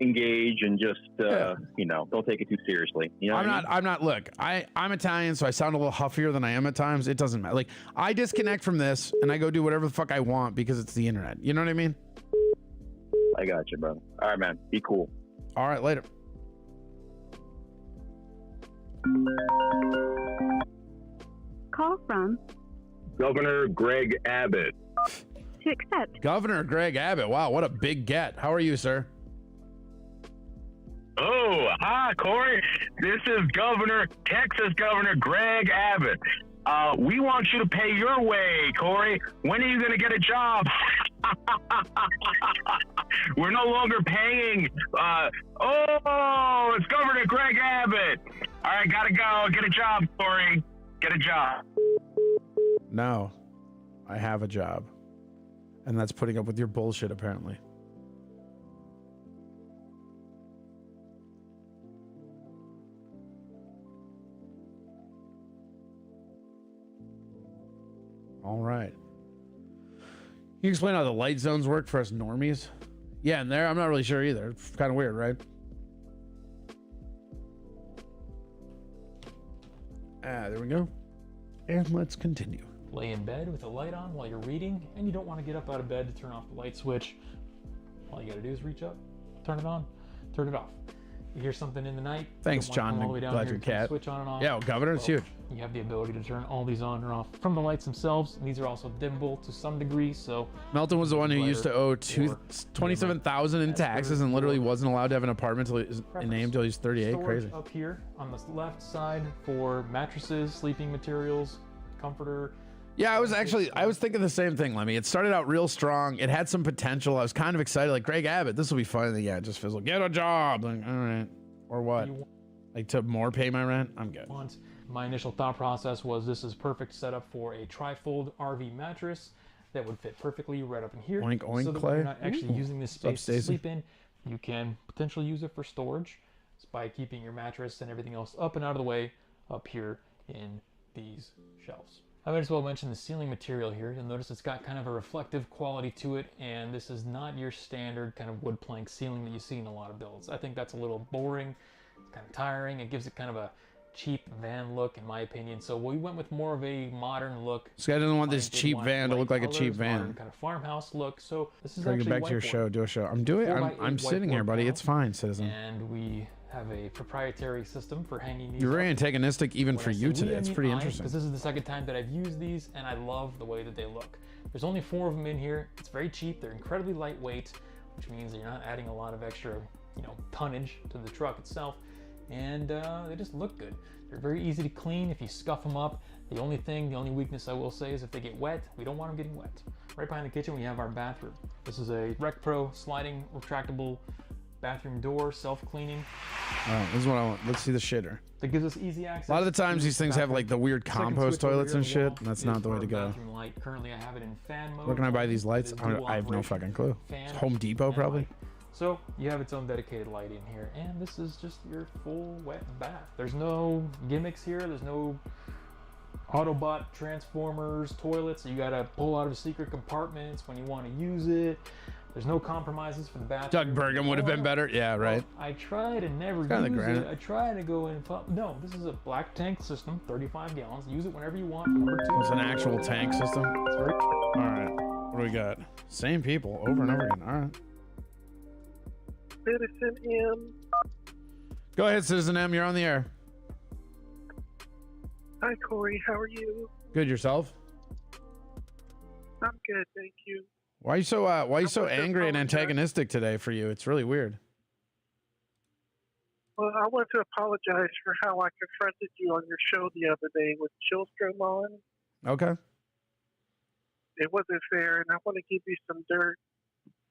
engage and just, don't take it too seriously. I'm not, look, I'm Italian, so I sound a little huffier than I am at times. It doesn't matter. Like, I disconnect from this and I go do whatever the fuck I want because it's the internet. You know what I mean? I got you, bro. All right, man. Be cool. All right, later. Call from Governor Greg Abbott. to accept. Governor Greg Abbott. Wow, what a big get. How are you, sir? Oh, hi, Corey. This is Texas Governor Greg Abbott. We want you to pay your way, Corey. When are you going to get a job? We're no longer paying. It's Governor Greg Abbott. All right, gotta go. Get a job, Corey. Get a job. No, I have a job. And that's putting up with your bullshit, apparently. All right. Can you explain how the light zones work for us normies? Yeah, and there, I'm not really sure either. It's kind of weird, right? There we go. And let's continue. Lay in bed with a light on while you're reading, and you don't want to get up out of bed to turn off the light switch. All you gotta do is reach up, turn it on, turn it off. you hear something in the night. Thanks, you don't wanna come John. all the way down Glad here your to kinda cat. switch on and off. Yeah, well, Governor, it's huge. You have the ability to turn all these on and off from the lights themselves. These are also dimmable to some degree, so Melton was the one who used to owe or 27,000 in taxes and literally wasn't allowed to have an apartment till he was named till he's 38. storage Crazy. up here on the left side for mattresses, sleeping materials, comforter. Yeah, I was thinking the same thing, Lemmy. It started out real strong. It had some potential. I was kind of excited, like Greg Abbott, this will be fun. And then, yeah, it just fizzled. Get a job. Like, all right. Or what? Like to more pay my rent? I'm good. My initial thought process was this is perfect setup for a trifold RV mattress that would fit perfectly right up in here. Oink, oink, so that when Clay. you're not actually Ooh. using this What's up, space to Stacy? sleep in, you can potentially use it for storage by keeping your mattress and everything else up and out of the way up here in these shelves. I might as well mention the ceiling material here. You'll notice it's got kind of a reflective quality to it, and this is not your standard kind of wood plank ceiling that you see in a lot of builds. I think that's a little boring, it's kind of tiring. It gives it kind of a cheap van look, in my opinion. So we went with more of a modern look. This guy doesn't want this cheap van to look like a cheap van. Kind of farmhouse look. So this is Try to actually get back to your show. Do a show. I'm sitting here, buddy. It's fine, citizen. And we have a proprietary system for hanging these. You're very up. antagonistic even for you today. It's pretty interesting. Because this is the second time that I've used these, and I love the way that they look. There's only 4 of them in here. It's very cheap. They're incredibly lightweight, which means that you're not adding a lot of extra, tonnage to the truck itself. And they just look good. They're very easy to clean if you scuff them up. The only weakness I will say is if they get wet, we don't want them getting wet. Right behind the kitchen, we have our bathroom. This is a Rec Pro sliding retractable bathroom door, self-cleaning. This is what I want. Let's see the shitter. That gives us easy access. A lot of the times these things have like the weird compost toilets and shit. And that's is not the way our to go. bathroom light. Currently, I have it in fan mode. Where can I buy these lights? It is I dual have no operation, fucking clue. fan It's Home Depot and probably. light. So you have its own dedicated light in here, and this is just your full wet bath. There's no gimmicks here. There's no Autobot transformers, toilets that you gotta pull out of secret compartments when you want to use it. There's no compromises for the bathroom. Doug Burgum would have been better. Yeah, right. I try to never use granite. it. I try to go in. No, this is a black tank system, 35 gallons. Use it whenever you want. Number 2. It's an actual tank system. It's very All right. What do we got? Same people over and over again. All right. Citizen M. Go ahead, Citizen M. You're on the air. Hi, Corey. How are you? Good. Yourself? I'm good, thank you. Why are you so angry and antagonistic today for you? It's really weird. Well, I want to apologize for how I confronted you on your show the other day with Chillstrom on. Okay. It wasn't fair, and I want to give you some dirt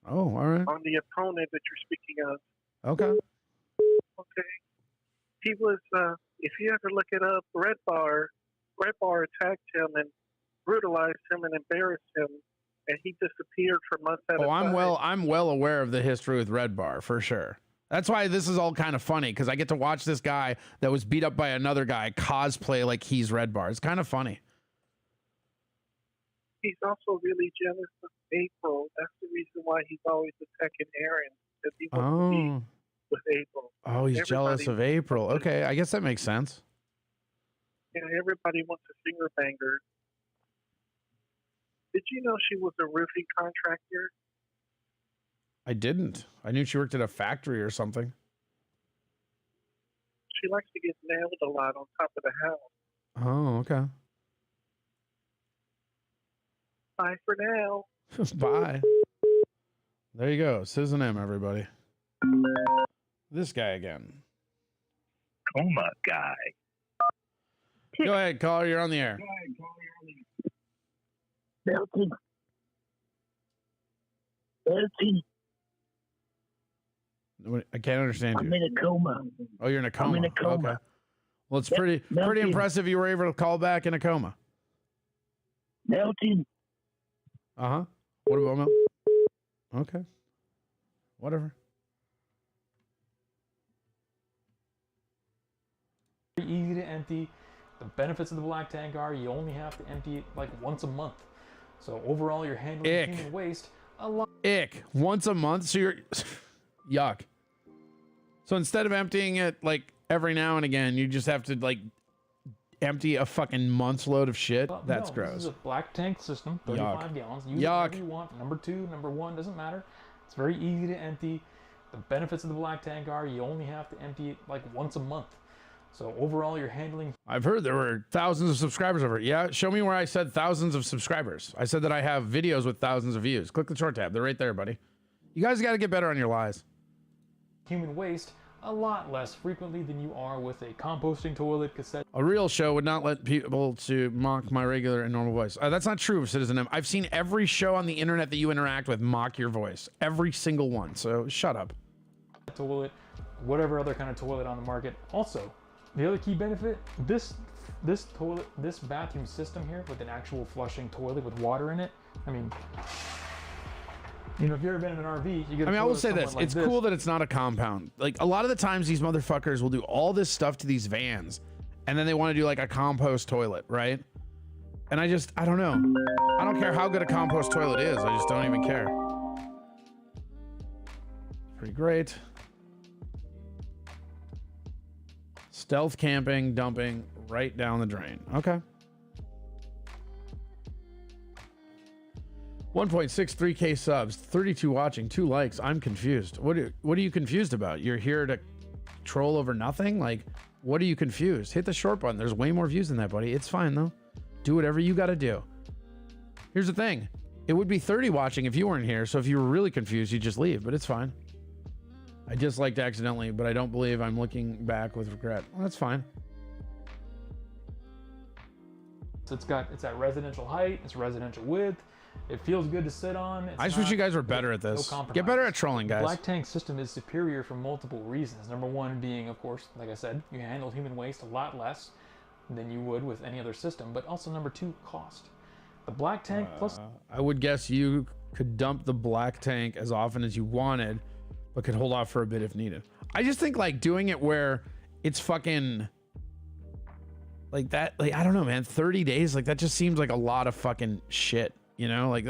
Oh, all right. on the opponent that you're speaking of. Okay. Okay. He was, if you ever look it up, Red Bar attacked him and brutalized him and embarrassed him, and he disappeared for months at a time. I'm well aware of the history with Red Bar for sure. That's why this is all kind of funny because I get to watch this guy that was beat up by another guy cosplay like he's Red Bar. It's kind of funny. He's also really jealous of April. That's the reason why he's always attacking Aaron, because he wants to be with April. Oh, he's jealous of April. Okay, I guess that makes sense. Yeah, everybody wants a finger banger. Did you know she was a roofing contractor? I didn't. I knew she worked at a factory or something. She likes to get nailed a lot on top of the house. Oh, okay. Bye for now. Bye. There you go. Citizen M, everybody. This guy again. Coma guy. Go ahead, caller. You're on the air. Melton. I can't understand you. I'm in a coma. Oh, you're in a coma. I'm in a coma. Okay. Well, it's pretty impressive you were able to call back in a coma. Melton. Uh-huh. What about Mel? Okay. Whatever. Very easy to empty. The benefits of the black tank are you only have to empty it like once a month. So overall, you're handling human waste a lot. Ick. Once a month? So you're... Yuck. So instead of emptying it like every now and again, you just have to like empty a fucking month's load of shit? That's gross. This is a black tank system, 35 gallons. Use it Yuck. whatever you want. Number 2, number 1, doesn't matter. It's very easy to empty. The benefits of the black tank are you only have to empty it like once a month. So overall, you're handling. I've heard there were thousands of subscribers over it. Yeah, show me where I said thousands of subscribers. I said that I have videos with thousands of views. Click the short tab. They're right there, buddy. You guys got to get better on your lies. Human waste a lot less frequently than you are with a composting toilet cassette. A real show would not let people to mock my regular and normal voice. That's not true, Citizen M. I've seen every show on the internet that you interact with mock your voice. Every single one. So shut up. Toilet, whatever other kind of toilet on the market. Also, the other key benefit, this bathroom system here with an actual flushing toilet with water in it. I mean, you know, if you've ever been in an RV, you get. I mean, I will say this: it's cool that it's not a compound. Like a lot of the times, these motherfuckers will do all this stuff to these vans, and then they want to do like a compost toilet, right? And I don't know. I don't care how good a compost toilet is. I just don't even care. Pretty great. Stealth camping, dumping right down the drain. Okay. 1.63K subs, 32 watching, 2 likes. I'm confused. What are you confused about? You're here to troll over nothing? Like, what are you confused? Hit the short button. There's way more views than that, buddy. It's fine though. Do whatever you got to do. Here's the thing. It would be 30 watching if you weren't here. So if you were really confused, you just leave, but it's fine. I disliked accidentally, but I don't believe I'm looking back with regret. Well, that's fine. So it's at residential height, it's residential width. It feels good to sit on. I just wish you guys were better at this. Get better at trolling, guys. The black tank system is superior for multiple reasons. Number one being, of course, like I said, you handle human waste a lot less than you would with any other system. But also number two, cost. The black tank plus. I would guess you could dump the black tank as often as you wanted, but could hold off for a bit if needed. I just think like doing it where it's fucking like that. Like, I don't know, man, 30 days. Like that just seems like a lot of fucking shit. You know, like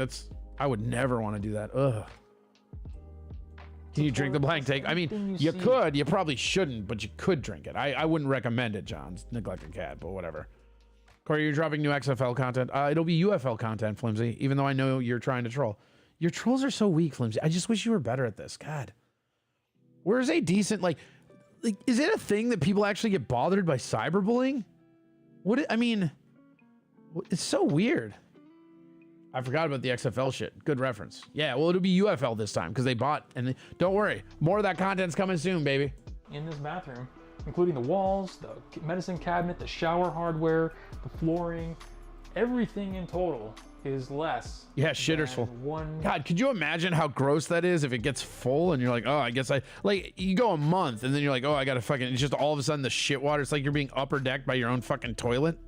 I would never want to do that. Ugh. Can you drink the black tank? I mean, you could, you probably shouldn't, but you could drink it. I wouldn't recommend it, John. Neglected cat, but whatever. Corey, you're dropping new XFL content. It'll be UFL content, Flimsy, even though I know you're trying to troll. Your trolls are so weak, Flimsy. I just wish you were better at this. God. Where's a decent, like, is it a thing that people actually get bothered by cyberbullying? I mean, it's so weird. I forgot about the XFL shit. Good reference. Yeah, well, it'll be UFL this time because they bought, and don't worry, more of that content's coming soon, baby. In this bathroom, including the walls, the medicine cabinet, the shower hardware, the flooring, everything in total is less. Yeah, shitter's full. God, could you imagine how gross that is if it gets full and you're like, oh, I guess you go a month and then you're like, oh, I gotta fucking, it's just all of a sudden the shit water. It's like you're being upper decked by your own fucking toilet.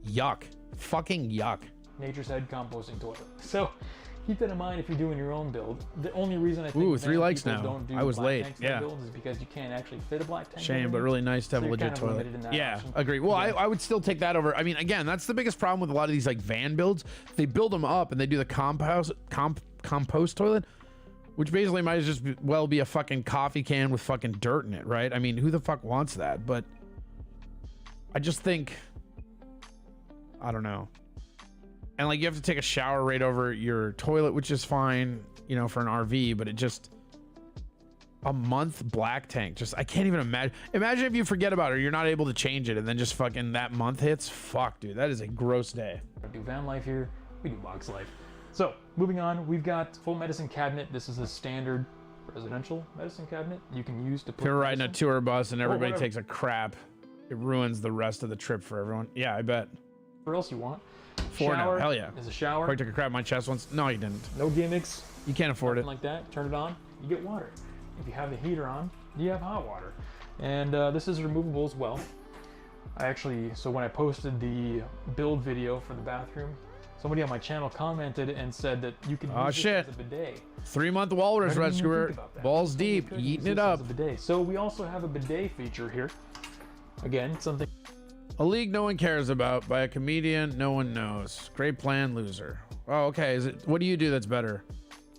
Yuck. Fucking yuck. Nature's Head composting toilet. So keep that in mind if you're doing your own build. The only reason I think Ooh, 3 likes now. Don't do I was black late. tanks Yeah. builds is because you can't actually fit a black tank. Shame, but really nice to have a legit toilet. Yeah, agree. Well, yeah. I would still take that over. I mean, again, that's the biggest problem with a lot of these like van builds. They build them up and they do the compost toilet, which basically might just well be a fucking coffee can with fucking dirt in it, right? I mean, who the fuck wants that? But I just think, I don't know. And like you have to take a shower right over your toilet, which is fine, you know, for an RV, but it just a month black tank. Just I can't even imagine. Imagine if you forget about it or you're not able to change it and then just fucking that month hits. Fuck, dude, that is a gross day. We do van life here, we do box life. So moving on, we've got full medicine cabinet. This is a standard residential medicine cabinet you can use to put. If you're riding a tour bus and everybody takes a crap, it ruins the rest of the trip for everyone. Yeah, I bet. What else you want? 4 now. Hell yeah. There's a shower. Probably took a crap in my chest once. No, you didn't. No gimmicks. You can't afford it. Like that. Turn it on. You get water. If you have the heater on, you have hot water. And this is removable as well. So when I posted the build video for the bathroom, somebody on my channel commented and said that you can use this as a bidet. 3-month walrus rescuer. Balls deep. Eating it up. So we also have a bidet feature here. Again, something. A league no one cares about by a comedian no one knows. Great plan, loser. Oh, okay. What do you do that's better?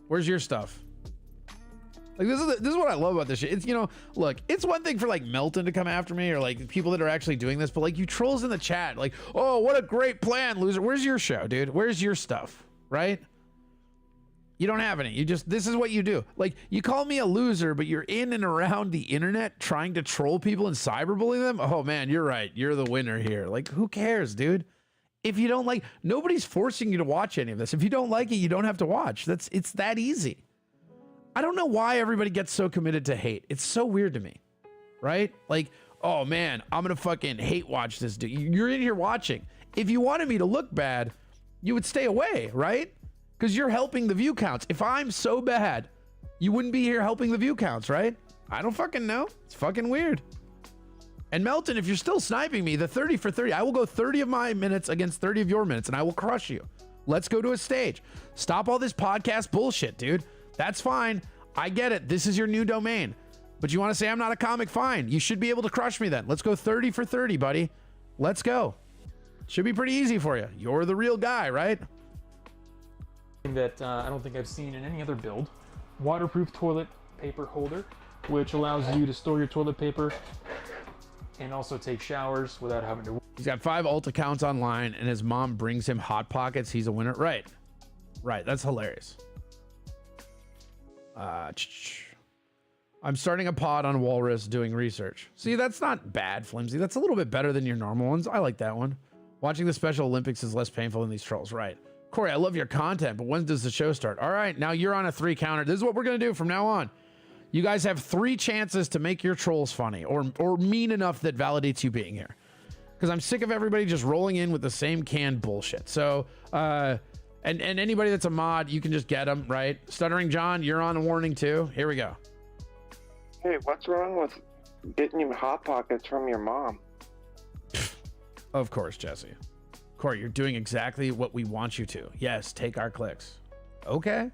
Where's your stuff? Like this is what I love about this shit. It's, you know, look, it's one thing for like Melton to come after me or like people that are actually doing this, but like you trolls in the chat, like, oh, what a great plan, loser. Where's your show, dude? Where's your stuff? Right? You don't have any. You just, this is what you do. Like, you call me a loser, but you're in and around the internet trying to troll people and cyberbully them. Oh man, you're right. You're the winner here. Like, who cares, dude? If you don't like, nobody's forcing you to watch any of this. If you don't like it, you don't have to watch. It's that easy. I don't know why everybody gets so committed to hate. It's so weird to me, right? Like, oh man, I'm gonna fucking hate watch this dude. You're in here watching. If you wanted me to look bad, you would stay away, right? Because you're helping the view counts. If I'm so bad, you wouldn't be here helping the view counts, right? I don't fucking know. It's fucking weird. And Melton, if you're still sniping me, the 30 for 30, I will go 30 of my minutes against 30 of your minutes, and I will crush you. Let's go to a stage. Stop all this podcast bullshit, dude. That's fine. I get it. This is your new domain. But you want to say I'm not a comic? Fine. You should be able to crush me then. Let's go 30 for 30, buddy. Let's go. Should be pretty easy for you. You're the real guy, right? That I don't think I've seen in any other build. Waterproof toilet paper holder, which allows you to store your toilet paper and also take showers without having to. He's got 5 alt accounts online, and his mom brings him Hot Pockets. He's a winner. Right. Right. That's hilarious. I'm starting a pod on Walrus doing research. See, that's not bad, Flimsy. That's a little bit better than your normal ones. I like that one. Watching the Special Olympics is less painful than these trolls. Right. Corey, I love your content, but when does the show start? All right, now you're on a 3 counter. This is what we're going to do from now on. You guys have 3 chances to make your trolls funny or mean enough that validates you being here. Because I'm sick of everybody just rolling in with the same canned bullshit. So, and anybody that's a mod, you can just get them, right? Stuttering John, you're on a warning too. Here we go. Hey, what's wrong with getting you Hot Pockets from your mom? Of course, Jesse. Corey, you're doing exactly what we want you to. Yes, take our clicks. Okay.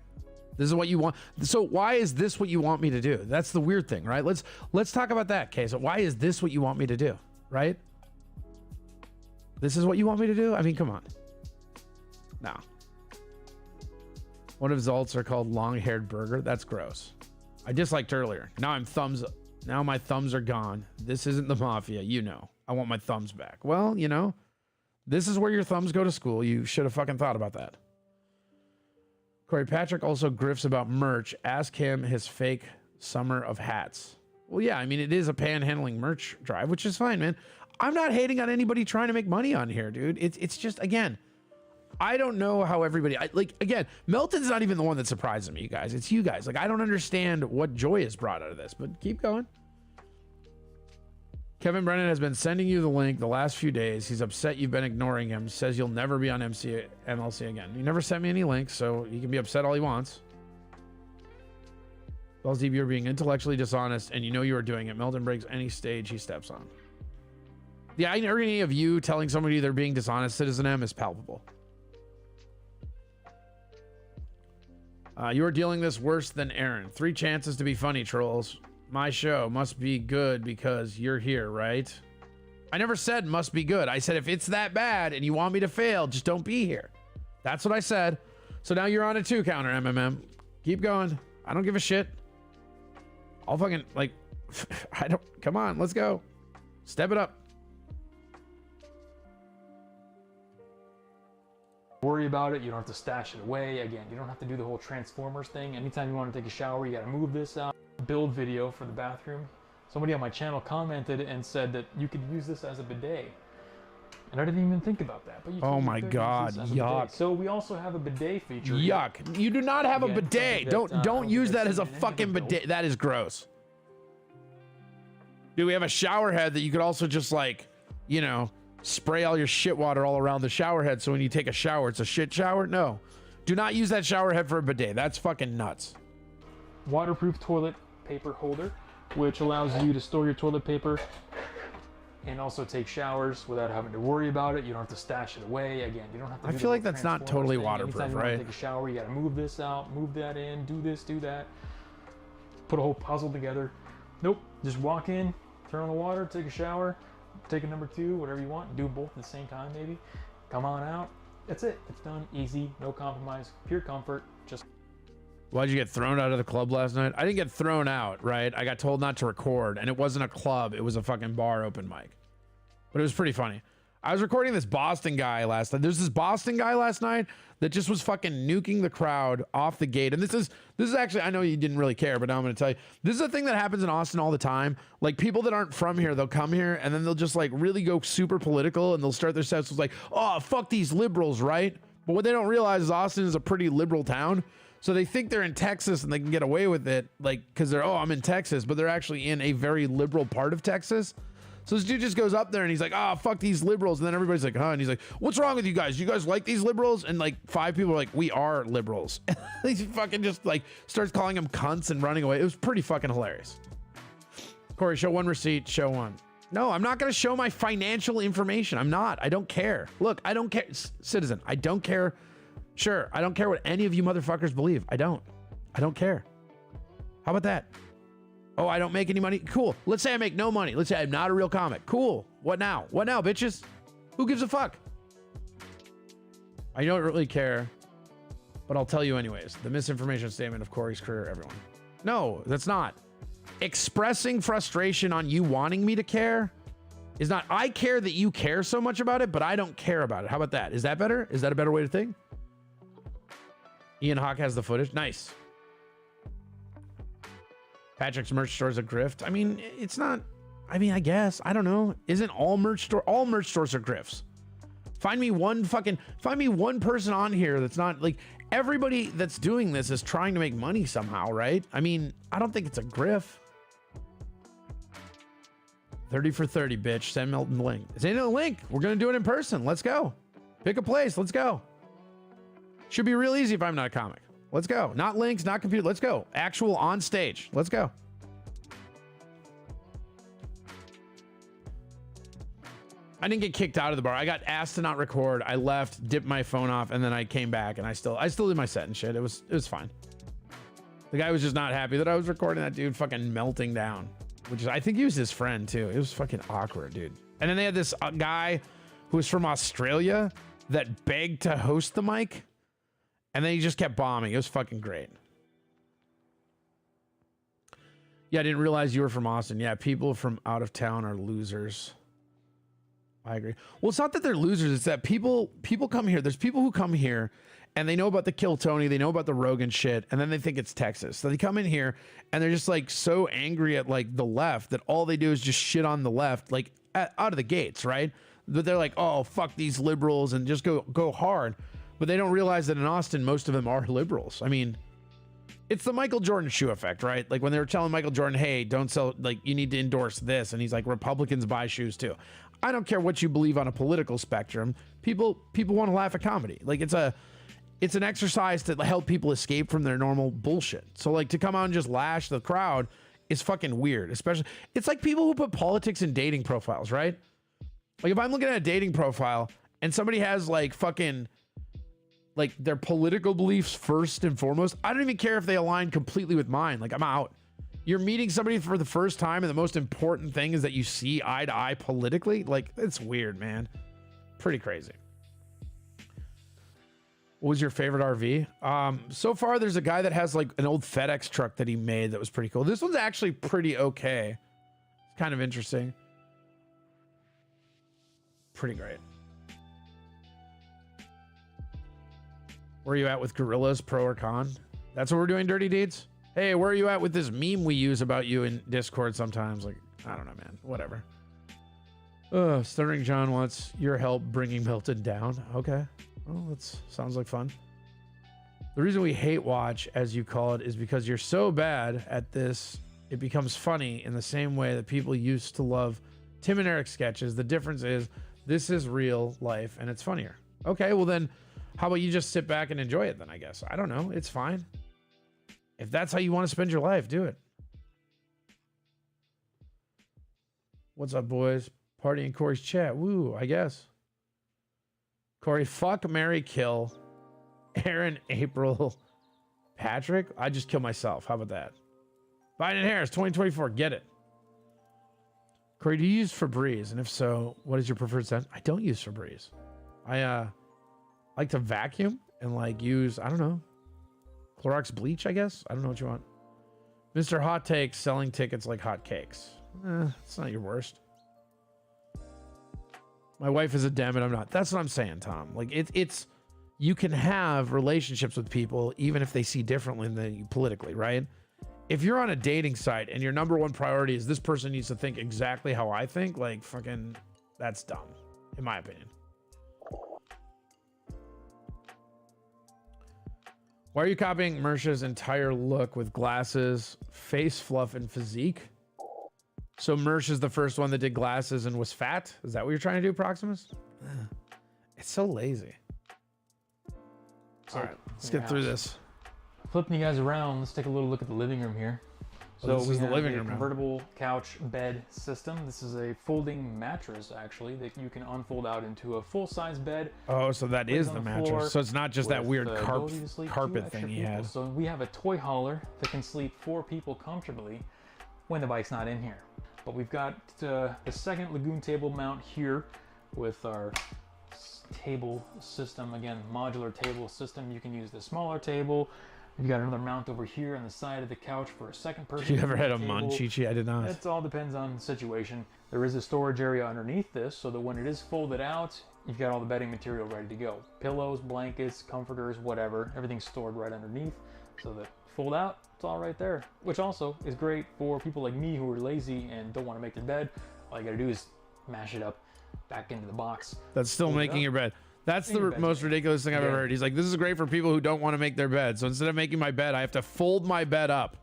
This is what you want. So why is this what you want me to do? That's the weird thing, right? Let's talk about that, Kay. So why is this what you want me to do, right? This is what you want me to do? I mean, come on. No. One of his alts are called long-haired burger. That's gross. I disliked earlier. Now I'm thumbs up. Now my thumbs are gone. This isn't the mafia, you know. I want my thumbs back. Well, you know. This is where your thumbs go to school. You should have fucking thought about that. Corey Patrick also grifts about merch. Ask him his fake summer of hats. Well, yeah, I mean, it is a panhandling merch drive, which is fine, man. I'm not hating on anybody trying to make money on here, dude. It's just, again, I don't know how everybody, again, Melton's not even the one that surprises me, you guys. It's you guys. Like, I don't understand what joy is brought out of this, but keep going. Kevin Brennan has been sending you the link the last few days. He's upset you've been ignoring him. Says you'll never be on MLC again. He never sent me any links, so he can be upset all he wants. Balls deep, you're being intellectually dishonest, and you know you are doing it. Melton breaks any stage he steps on. The irony of you telling somebody they're being dishonest, Citizen M, is palpable. You are dealing this worse than Aaron. 3 chances to be funny, trolls. My show must be good because you're here, right? I never said must be good. I said if it's that bad and you want me to fail, just don't be here. That's what I said. So now you're on a 2 counter, MMM. Keep going. I don't give a shit. I'll fucking, like, I don't, come on, let's go. Step it up. Worry about it. You don't have to stash it away. Again, you don't have to do the whole Transformers thing. Anytime you want to take a shower, you got to move this out. Build video for the bathroom. Somebody on my channel commented and said that you could use this as a bidet. And I didn't even think about that. But you oh my God, yuck. So we also have a bidet feature. Yuck. You do not have a bidet. Don't use that as a fucking bidet. That is gross. Dude, we have a shower head that you could also just, like, you know, spray all your shit water all around the shower head, so when you take a shower, it's a shit shower? No. Do not use that shower head for a bidet. That's fucking nuts. Waterproof toilet paper holder, which allows you to store your toilet paper and also take showers without having to worry about it. You don't have to stash it away. Again, you don't have to. I feel like that's not totally waterproof, Anytime you right? want to take a shower, you got to move this out, move that in, do this, do that. Put a whole puzzle together. Nope. Just walk in, turn on the water, take a shower, take a number 2, whatever you want. Do both at the same time, maybe. Come on out. That's it. It's done. Easy. No compromise. Pure comfort. Just. Why'd you get thrown out of the club last night? I didn't get thrown out, right? I got told not to record, and it wasn't a club. It was a fucking bar open mic. But it was pretty funny. I was recording this Boston guy last night. There's this Boston guy last night that just was fucking nuking the crowd off the gate. And this is actually, I know you didn't really care, but now I'm going to tell you, this is a thing that happens in Austin all the time. Like people that aren't from here, they'll come here and then they'll just like really go super political and they'll start their sets with like, oh, fuck these liberals, right? But what they don't realize is Austin is a pretty liberal town. So they think they're in Texas and they can get away with it, like, because they're, oh, I'm in Texas, but they're actually in a very liberal part of Texas. So this dude just goes up there and he's like, oh, fuck these liberals. And then everybody's like, huh? And he's like, what's wrong with you guys? You guys like these liberals? And like 5 people are like, we are liberals. He fucking just like starts calling them cunts and running away. It was pretty fucking hilarious. Corey, show 1 receipt, show 1. No, I'm not going to show my financial information. I'm not. I don't care. Look, I don't care. Citizen, I don't care. Sure, I don't care what any of you motherfuckers believe. I don't care. How about that? Oh, I don't make any money? Cool. Let's say I make no money. Let's say I'm not a real comic. Cool. What now? What now, bitches? Who gives a fuck? I don't really care, but I'll tell you anyways. The misinformation statement of Corey's career, everyone. No, that's not. Expressing frustration on you wanting me to care is not. I care that you care so much about it, but I don't care about it. How about that? Is that better? Is that a better way to think? Ian Hawk has the footage. Nice. Patrick's merch store is a grift. I mean, it's not. I mean, I guess. I don't know. Isn't all merch stores are grifts? Find me one person on here that's not like everybody that's doing this is trying to make money somehow, right? I mean, I don't think it's a grift. 30 for 30, bitch. Send Milton the link. Send a link. We're gonna do it in person. Let's go. Pick a place. Let's go. Should be real easy if I'm not a comic. Let's go. Not links, not computer. Let's go. Actual on stage. Let's go. I didn't get kicked out of the bar. I got asked to not record. I left, dipped my phone off, and then I came back and I still did my set and shit. It was fine. The guy was just not happy that I was recording that dude fucking melting down, which is, I think he was his friend too. It was fucking awkward, dude. And then they had this guy who was from Australia that begged to host the mic. And then he just kept bombing. It was fucking great. Yeah, I didn't realize you were from Austin. Yeah, people from out of town are losers. I agree. Well, it's not that they're losers. It's that people come here. There's people who come here and they know about the Kill Tony. They know about the Rogan shit. And then they think it's Texas. So they come in here and they're just like so angry at like the left that all they do is just shit on the left, like out of the gates, right? But they're like, oh, fuck these liberals and just go hard. But they don't realize that in Austin, most of them are liberals. I mean, it's the Michael Jordan shoe effect, right? Like when they were telling Michael Jordan, hey, don't sell, like you need to endorse this. And he's like, Republicans buy shoes too. I don't care what you believe on a political spectrum. People want to laugh at comedy. Like it's an exercise to help people escape from their normal bullshit. So like to come out and just lash the crowd is fucking weird. Especially, it's like people who put politics in dating profiles, right? Like if I'm looking at a dating profile and somebody has like fucking like their political beliefs first and foremost, I don't even care if they align completely with mine. Like I'm out. You're meeting somebody for the first time and the most important thing is that you see eye to eye politically. Like it's weird, man. Pretty crazy. What was your favorite RV? So far there's a guy that has like an old FedEx truck that he made that was pretty cool. This one's actually pretty okay. It's kind of interesting. Pretty great. Where are you at with Gorillas, pro or con? That's what we're doing, Dirty Deeds? Hey, where are you at with this meme we use about you in Discord sometimes? Like, I don't know, man. Whatever. Stuttering John wants your help bringing Milton down. Okay. Well, that sounds like fun. The reason we hate watch, as you call it, is because you're so bad at this, it becomes funny in the same way that people used to love Tim and Eric sketches. The difference is this is real life and it's funnier. Okay, well then, how about you just sit back and enjoy it then, I guess. I don't know. It's fine. If that's how you want to spend your life, do it. What's up, boys? Party in Corey's chat. Woo, I guess. Corey, fuck, marry, kill. Aaron, April, Patrick. I just kill myself. How about that? Biden Harris, 2024. Get it. Corey, do you use Febreze? And if so, what is your preferred scent? I don't use Febreze. I like to vacuum and like use, I don't know, Clorox bleach, I guess. I don't know what you want. Mr. Hot Takes selling tickets like hot cakes. It's not your worst. My wife is a dem and I'm not. That's what I'm saying, Tom. Like it's you can have relationships with people even if they see differently than you politically, right? If you're on a dating site and your number one priority is this person needs to think exactly how I think, like fucking that's dumb, in my opinion. Why are you copying Mersha's entire look with glasses, face fluff, and physique? So Mersh is the first one that did glasses and was fat? Is that what you're trying to do, Proximus? It's so lazy. So, all right, let's get through this. Flipping you guys around, let's take a little look at the living room here. So this is the living room. Convertible couch bed system. This is a folding mattress, actually, that you can unfold out into a full-size bed. Oh, so that is the mattress. So it's not just that weird carpet thing he had. So we have a toy hauler that can sleep 4 people comfortably when the bike's not in here. But we've got the second Lagoon table mount here with our table system. Again, modular table system. You can use the smaller table. You've got another mount over here on the side of the couch for a second person. You ever had a Munchichi? I did not. It all depends on the situation. There is a storage area underneath this so that when it is folded out, you've got all the bedding material ready to go. Pillows, blankets, comforters, whatever. Everything's stored right underneath so that fold out, it's all right there. Which also is great for people like me who are lazy and don't want to make their bed. All you gotta do is mash it up back into the box. That's still making your bed. That's the most ridiculous thing I've ever heard. He's like, this is great for people who don't want to make their bed. So instead of making my bed, I have to fold my bed up.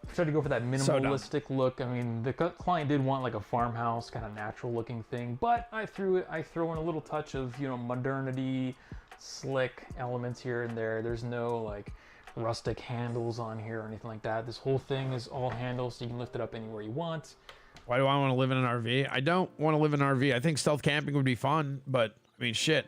I tried to go for that minimalistic look. I mean, the client did want like a farmhouse, kind of natural looking thing, but I throw in a little touch of, you know, modernity, slick elements here and there. There's no like rustic handles on here or anything like that. This whole thing is all handles, so you can lift it up anywhere you want. Why do I want to live in an RV? I don't want to live in an RV. I think stealth camping would be fun, but I mean, shit.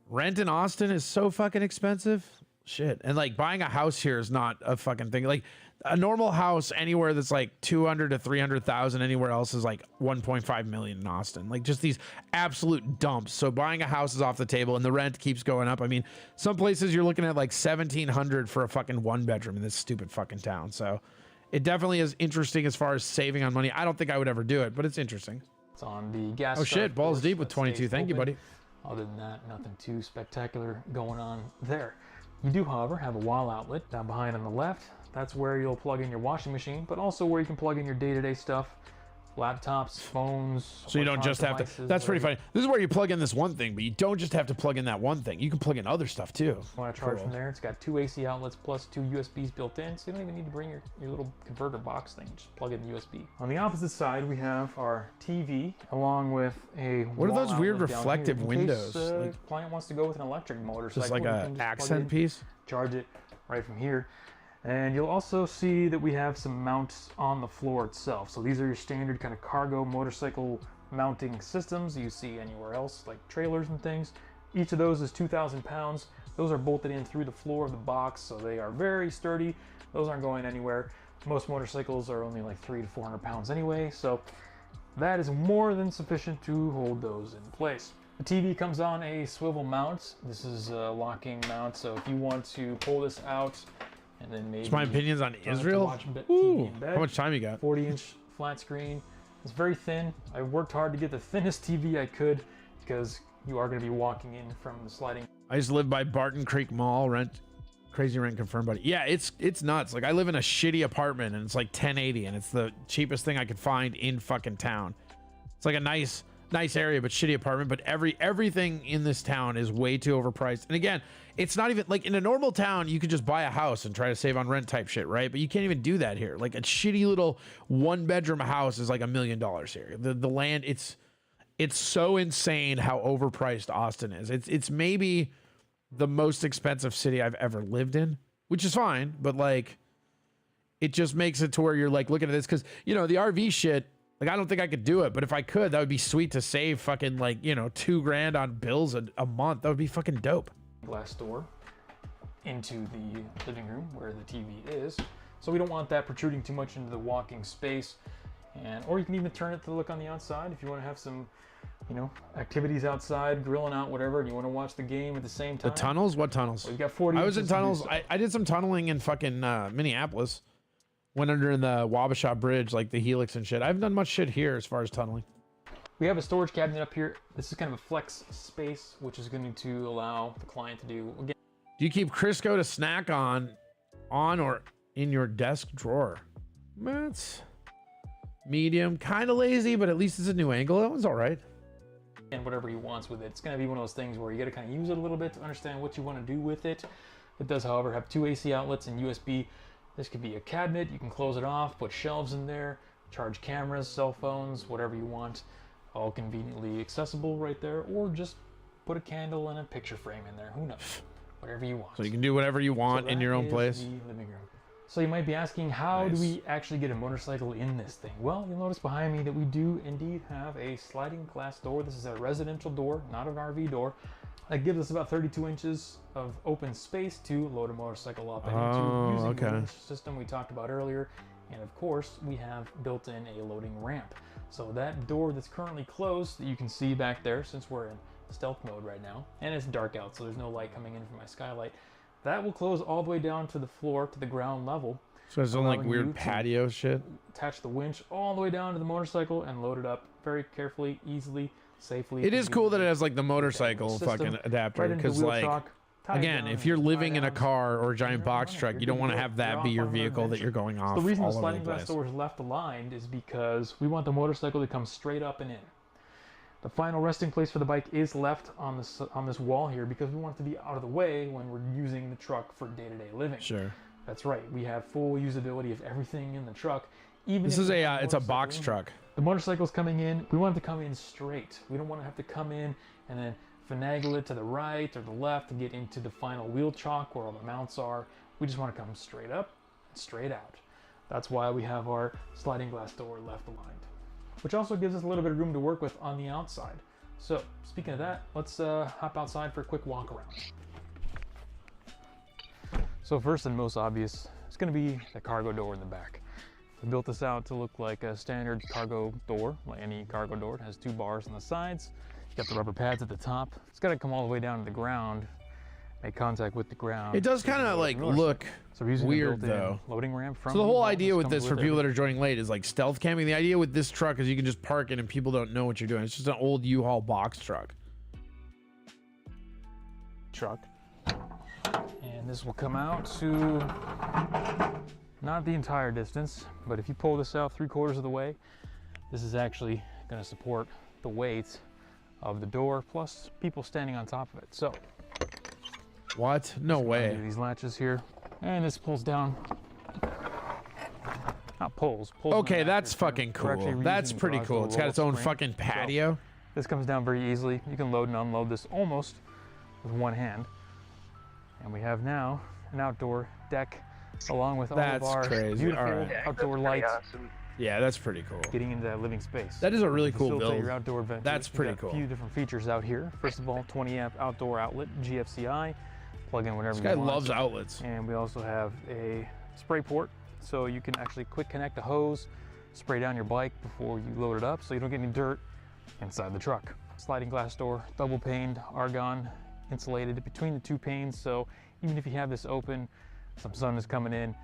Rent in Austin is so fucking expensive. Shit. And like buying a house here is not a fucking thing. Like a normal house anywhere that's like 200 to 300,000 anywhere else is like 1.5 million in Austin. Like just these absolute dumps. So buying a house is off the table and the rent keeps going up. I mean, some places you're looking at like 1,700 for a fucking 1-bedroom in this stupid fucking town. So it definitely is interesting as far as saving on money. I don't think I would ever do it, but it's interesting. It's on the gas. Oh shit, balls deep with 22. Thank you, buddy. Other than that, nothing too spectacular going on there. You do, however, have a wall outlet down behind on the left. That's where you'll plug in your washing machine, but also where you can plug in your day-to-day stuff. Laptops, phones. So you don't just have to. That's pretty funny. This is where you plug in this one thing, but you don't just have to plug in that one thing. You can plug in other stuff too. Want to charge from there? It's got 2 AC outlets plus 2 USBs built in, so you don't even need to bring your little converter box thing. Just plug in the USB. On the opposite side, we have our TV along with a. What are those weird reflective windows? The client wants to go with an electric motorcycle. Just like an accent piece. Charge it right from here. And you'll also see that we have some mounts on the floor itself. So these are your standard kind of cargo motorcycle mounting systems you see anywhere else, like trailers and things. Each of those is 2,000 pounds. Those are bolted in through the floor of the box, so they are very sturdy. Those aren't going anywhere. Most motorcycles are only like 300 to 400 pounds anyway, so that is more than sufficient to hold those in place. The TV comes on a swivel mount. This is a locking mount, so if you want to pull this out, and then maybe my opinions on Israel. Ooh, how much time you got? 40-inch flat screen. It's very thin. I worked hard to get the thinnest TV I could because you are going to be walking in from the sliding. I used to live by Barton Creek Mall. Crazy rent confirmed, buddy. Yeah, it's nuts. Like I live in a shitty apartment and it's like 1080 and it's the cheapest thing I could find in fucking town. It's like a nice area, but shitty apartment. But everything in this town is way too overpriced. And again, it's not even like in a normal town, you could just buy a house and try to save on rent type shit, right? But you can't even do that here. Like a shitty little 1-bedroom house is like $1 million here. The land, it's so insane how overpriced Austin is. It's maybe the most expensive city I've ever lived in, which is fine, but like it just makes it to where you're like looking at this because you know the RV shit. Like, I don't think I could do it, but if I could, that would be sweet to save fucking like, you know, $2,000 on bills a month. That would be fucking dope. Glass door into the living room where the TV is. So we don't want that protruding too much into the walking space. Or you can even turn it to look on the outside if you want to have some, you know, activities outside, grilling out, whatever, and you want to watch the game at the same time. The tunnels? What tunnels? Well, you got 40 I was in tunnels. I did some tunneling in fucking Minneapolis. Went under in the Wabasha Bridge, like the Helix and shit. I haven't done much shit here as far as tunneling. We We have a storage cabinet up here. This is kind of a flex space, which is going to allow the client to do, again, Do you keep Crisco to snack on or in your desk drawer? That's medium, kind of lazy, but at least it's a new angle. That one's all right. and whatever he wants with it. It's going to be one of those things where you got to kind of use it a little bit to understand what you want to do with it. It does, however, have 2 AC outlets and USB. This could be a cabinet. You can close it off, put shelves in there, charge cameras, cell phones, whatever you want. All conveniently accessible right there, or just put a candle and a picture frame in there. Who knows? Whatever you want. So you can do whatever you want in your own place. The living room. So you might be asking, how do we actually get a motorcycle in this thing? Well, you'll notice behind me that we do indeed have a sliding glass door. This is a residential door, not an RV door. That gives us about 32 inches of open space to load a motorcycle up into using the winch system we talked about earlier. And of course, we have built in a loading ramp. So that door that's currently closed that you can see back there, since we're in stealth mode right now, and it's dark out, so there's no light coming in from my skylight, that will close all the way down to the floor, to the ground level. So it's on like weird patio shit. Attach the winch all the way down to the motorcycle and load it up very carefully, easily, safely. It is cool that it has like the motorcycle fucking adapter, because like, again, if you're living in a car or a giant box truck, you don't want to have that be your vehicle that you're going off. The reason all the over sliding the glass place. door is left aligned is because we want the motorcycle to come straight up and in. The final resting place for the bike is left on this wall here because we want it to be out of the way when we're using the truck for day-to-day living. Sure. That's right. We have full usability of everything in the truck. Even This is a it's a box truck. The motorcycle's coming in. We want it to come in straight. We don't want to have to come in and then finagle it to the right or the left to get into the final wheel chock where all the mounts are. We just want to come straight up and straight out. That's why we have our sliding glass door left aligned, which also gives us a little bit of room to work with on the outside. So speaking of that, let's hop outside for a quick walk around. So first and most obvious, it's going to be the cargo door in the back. We built this out to look like a standard cargo door, like any cargo door. It has 2 bars on the sides. You got the rubber pads at the top. It's got to come all the way down to the ground, make contact with the ground. It does kind of like look weird though. Loading ramp from so the whole idea with this, for people that are joining late, is like stealth camping. The idea with this truck is you can just park it and people don't know what you're doing. It's just an old U-Haul box truck. And this will come out to not the entire distance, but if you pull this out 3/4 of the way, this is actually going to support the weight of the door plus people standing on top of it. So what? No way. these latches here, and this pulls down. Not pulls. Okay, that's fucking cool. That's pretty cool. It's got its own fucking patio. So this comes down very easily. You can load and unload this almost with one hand. And we have now an outdoor deck along with all of our beautiful outdoor lights. Awesome. Yeah, that's pretty cool. Getting into that living space. That is a really cool build. Your outdoor adventures. That's pretty cool. A few different features out here. First of all, 20 amp outdoor outlet, GFCI. Plug in whatever you want. This guy loves outlets. And we also have a spray port, so you can actually quick connect a hose, spray down your bike before you load it up, so you don't get any dirt inside the truck. Sliding glass door, double paned, argon insulated between the 2 panes, so even if you have this open, some sun is coming in,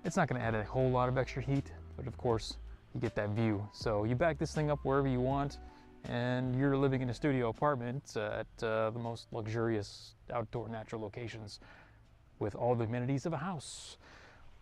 it's not going to add a whole lot of extra heat, but of course you get that view. So you back this thing up wherever you want, and you're living in a studio apartment at the most luxurious outdoor natural locations with all the amenities of a house.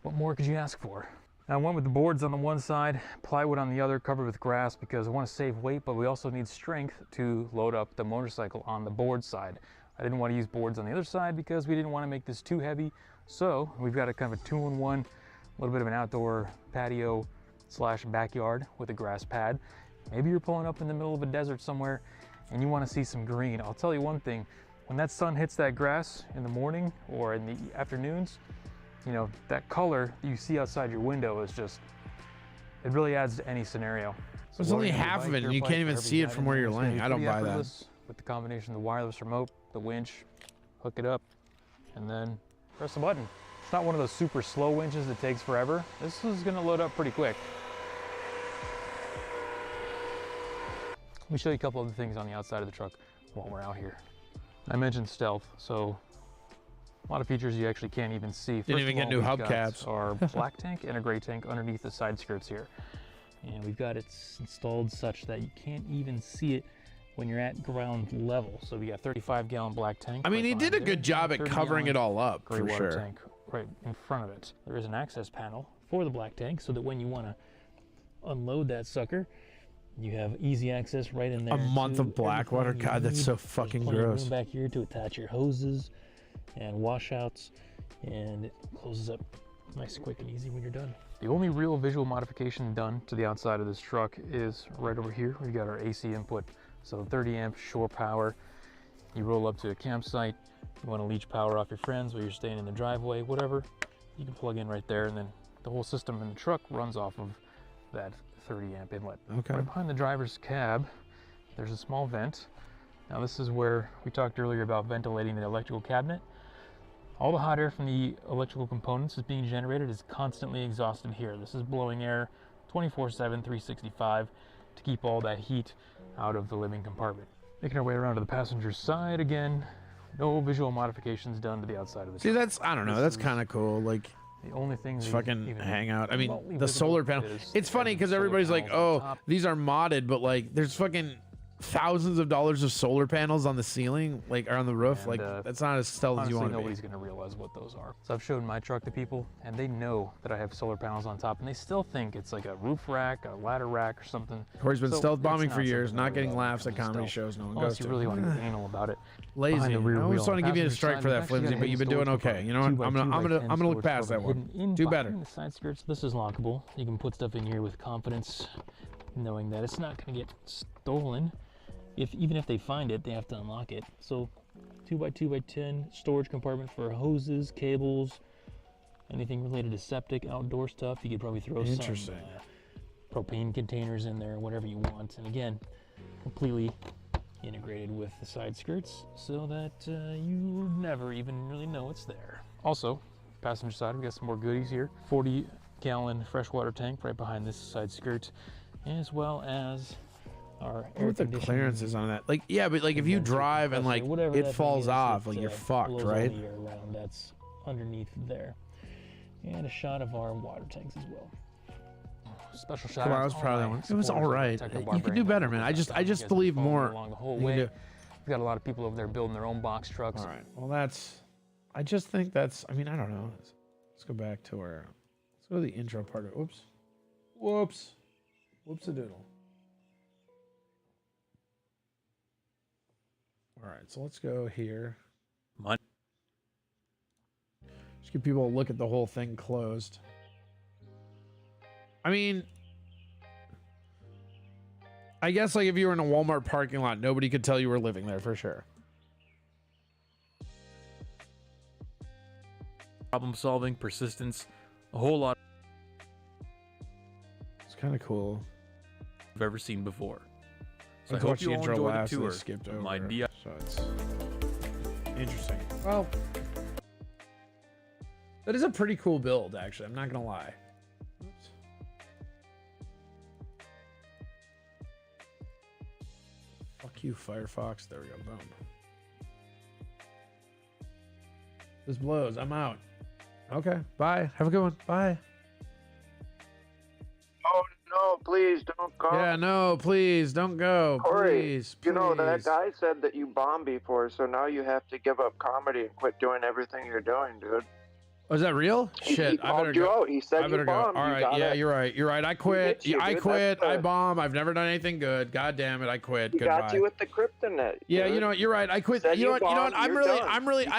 What more could you ask for? Now, I went with the boards on the one side, plywood on the other, covered with grass because I want to save weight, but we also need strength to load up the motorcycle on the board side. I didn't want to use boards on the other side because we didn't want to make this too heavy. So we've got a kind of a 2-in-1, a little bit of an outdoor patio / backyard with a grass pad. Maybe you're pulling up in the middle of a desert somewhere and you want to see some green. I'll tell you one thing, when that sun hits that grass in the morning or in the afternoons, you know, that color you see outside your window is just, it really adds to any scenario. So it's only half of it and you can't even see it from where you're laying. I don't buy that. With the combination of the wireless remote, the winch, hook it up, and then press the button. It's not one of those super slow winches that takes forever. This is gonna load up pretty quick. Let me show you a couple other things on the outside of the truck while we're out here. I mentioned stealth, so a lot of features you actually can't even see. Didn't even get new hubcaps. Our black tank and a gray tank underneath the side skirts here. and we've got it installed such that you can't even see it when you're at ground level. So we got 35-gallon black tank. I mean, he did a good job at covering it all up, gray for water sure. tank right in front of it. There is an access panel for the black tank so that when you want to unload that sucker, you have easy access right in there. A month to of black water? everything you God, that's need. so There's fucking plenty of gross. room back here to attach your hoses and washouts, and it closes up nice, quick, and easy when you're done. The only real visual modification done to the outside of this truck is right over here. We've got our AC input, so 30 amp shore power. You roll up to a campsite, you want to leech power off your friends while you're staying in the driveway, whatever, you can plug in right there, and then the whole system in the truck runs off of that 30 amp inlet. Okay. Right behind the driver's cab, there's a small vent. Now this is where we talked earlier about ventilating the electrical cabinet. All the hot air from the electrical components is being generated is constantly exhausted here. This is blowing air 24/7, 365 to keep all that heat out of the living compartment. Making our way around to the passenger side again. No visual modifications done to the outside of the See, truck. that's, I don't know, that's kind of cool. Like, The only thing it's that fucking even hang out. I mean, remotely the visible solar panel. is It's funny because solar everybody's like, panels on oh, top. these are modded, but like, there's fucking thousands of dollars of solar panels on the ceiling, like, or on the roof. And, like, that's not as stealth as you Honestly, want to be. nobody's going to realize what those are. So I've shown my truck to people, and they know that I have solar panels on top, and they still think it's like a roof rack, a ladder rack, or something. Corey's been So stealth it's bombing not for years, something not that getting really laughs at becomes comedy stealth. shows no one Unless goes you to. really want to get anal about it. Lazy. Behind the I rear always wheel. want to give you a Passenger strike side, for we've that, actually got Flimsy, a but you've been hidden doing storage okay. You know what? compartment, I'm 2 by 2 by 10 gonna look storage past that compartment one. hidden in Do better. behind the side skirts. This is lockable. You can put stuff in here with confidence, knowing that it's not going to get stolen. Even if they find it, they have to unlock it. So 2 by 2 by 10 storage compartment for hoses, cables, anything related to septic, outdoor stuff. You could probably throw some propane containers in there, whatever you want. And again, completely integrated with the side skirts so that you never even really know it's there. Also, passenger side, we got some more goodies here. 40-gallon freshwater tank right behind this side skirt, as well as our air What the conditioning clearance is on that? Like, yeah, but like if you condenser drive and compressor, like whatever it that thing falls is, off, it, like you're blows fucked, all right? the air around. That's underneath there. And a shot of our water tanks as well. Special shout Come on, out I was to proud of all that my one. It was supporters all over at right. Techno You Barbarian could do better, man. I You just guys believe have followed me more. along the whole You can way. do- We've got a lot of people over there building their own box trucks. All right. Well, that's. I just think that's. I mean, I don't know. Let's go back to our. Let's go to the intro part of it. Whoops. Whoops. Whoops a doodle. All right. So let's go here. Just give people a look at the whole thing closed. I mean, I guess like if you were in a Walmart parking lot, nobody could tell you were living there for sure. Problem solving, persistence, a whole lot It's kind of cool. I've ever seen before. So I Let's hope watch you the all intro enjoy last the and tour. they skipped of over. my DIY. So it's interesting. Well, that is a pretty cool build, actually. I'm not gonna lie. Oops. Fuck you, Firefox. There we go. Boom. This blows. I'm out. Okay. Bye. Have a good one. Bye. Oh no! Please don't go. Yeah. No. Please don't go. Corey, Please. You know that please. guy said that you bombed before, so now you have to give up comedy and quit doing everything you're doing, dude. Oh, is that real? He Shit. I better called you go. out. He said I better you go. bombed. All You right. gotta- Yeah, you're right. You're right. I quit. hit you, I dude. quit. That's I the- bomb. I've never done anything good. God damn it. I quit. He Goodbye. got you with the kryptonite. Yeah, dude. you know what? You're right. I quit. Said You know you what? You know what? bombed, you're done. I'm really. You I